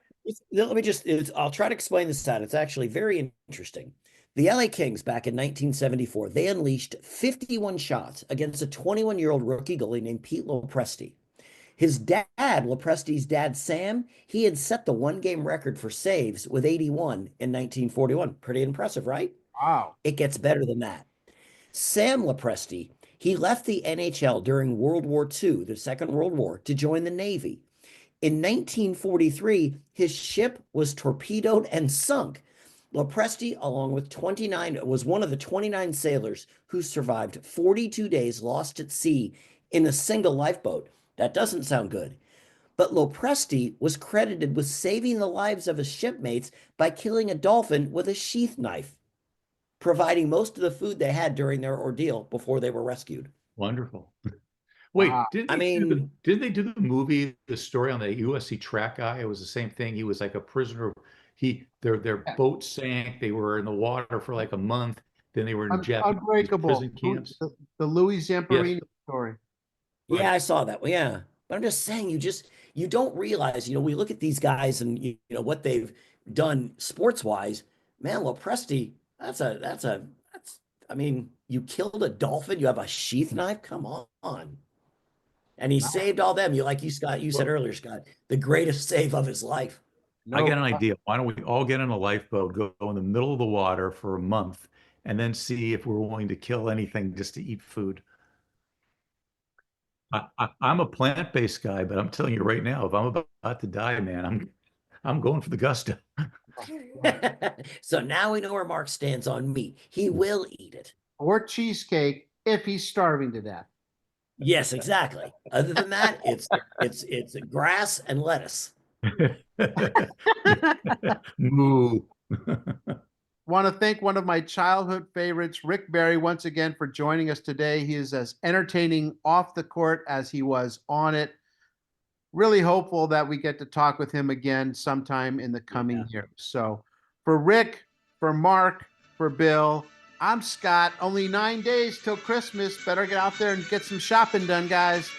Let me I'll try to explain this out. It's actually very interesting. The LA Kings back in 1974, they unleashed 51 shots against a 21-year-old rookie goalie named Pete Lopresti. His dad, Lopresti's dad, Sam, he had set the one-game record for saves with 81 in 1941. Pretty impressive, right? Wow. It gets better than that. Sam Lopresti, he left the NHL during World War II, the Second World War, to join the Navy. In 1943, his ship was torpedoed and sunk. Lopresti, along with 29, was one of the 29 sailors who survived 42 days lost at sea in a single lifeboat. That doesn't sound good. But Lopresti was credited with saving the lives of his shipmates by killing a dolphin with a sheath knife, providing most of the food they had during their ordeal before they were rescued. Wonderful. Wait, didn't they do the movie, the story on the USC track guy? It was the same thing. He was like a prisoner. Their boat sank. They were in the water for like a month. Then they were in Japanese prison camps. The Louis Zamperini story. Yeah, I saw that. Yeah. But I'm just saying, you don't realize, we look at these guys and what they've done sports wise. Man, Lopresti, I mean, you killed a dolphin, you have a sheath knife. Come on. And he saved all them. You said earlier, Scott, the greatest save of his life. I got an idea. Why don't we all get in a lifeboat, go in the middle of the water for a month, and then see if we're willing to kill anything just to eat food? I'm a plant-based guy, but I'm telling you right now, if I'm about to die, man, I'm going for the gusto. So now we know where Mark stands on meat. He will eat it. Or cheesecake if he's starving to death. Yes, exactly. Other than that, it's grass and lettuce. Moo. Want to thank one of my childhood favorites, Rick Barry, once again for joining us today. He is as entertaining off the court as he was on it. Really hopeful that we get to talk with him again sometime in the coming years. So for Rick, for Mark, for Bill, I'm Scott. Only 9 days till Christmas. Better get out there and get some shopping done, guys.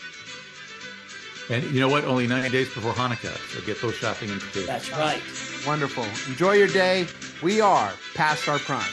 And you know what? Only 9 days before Hanukkah. So get those shopping invitations. That's right. Wonderful. Enjoy your day. We are past our prime.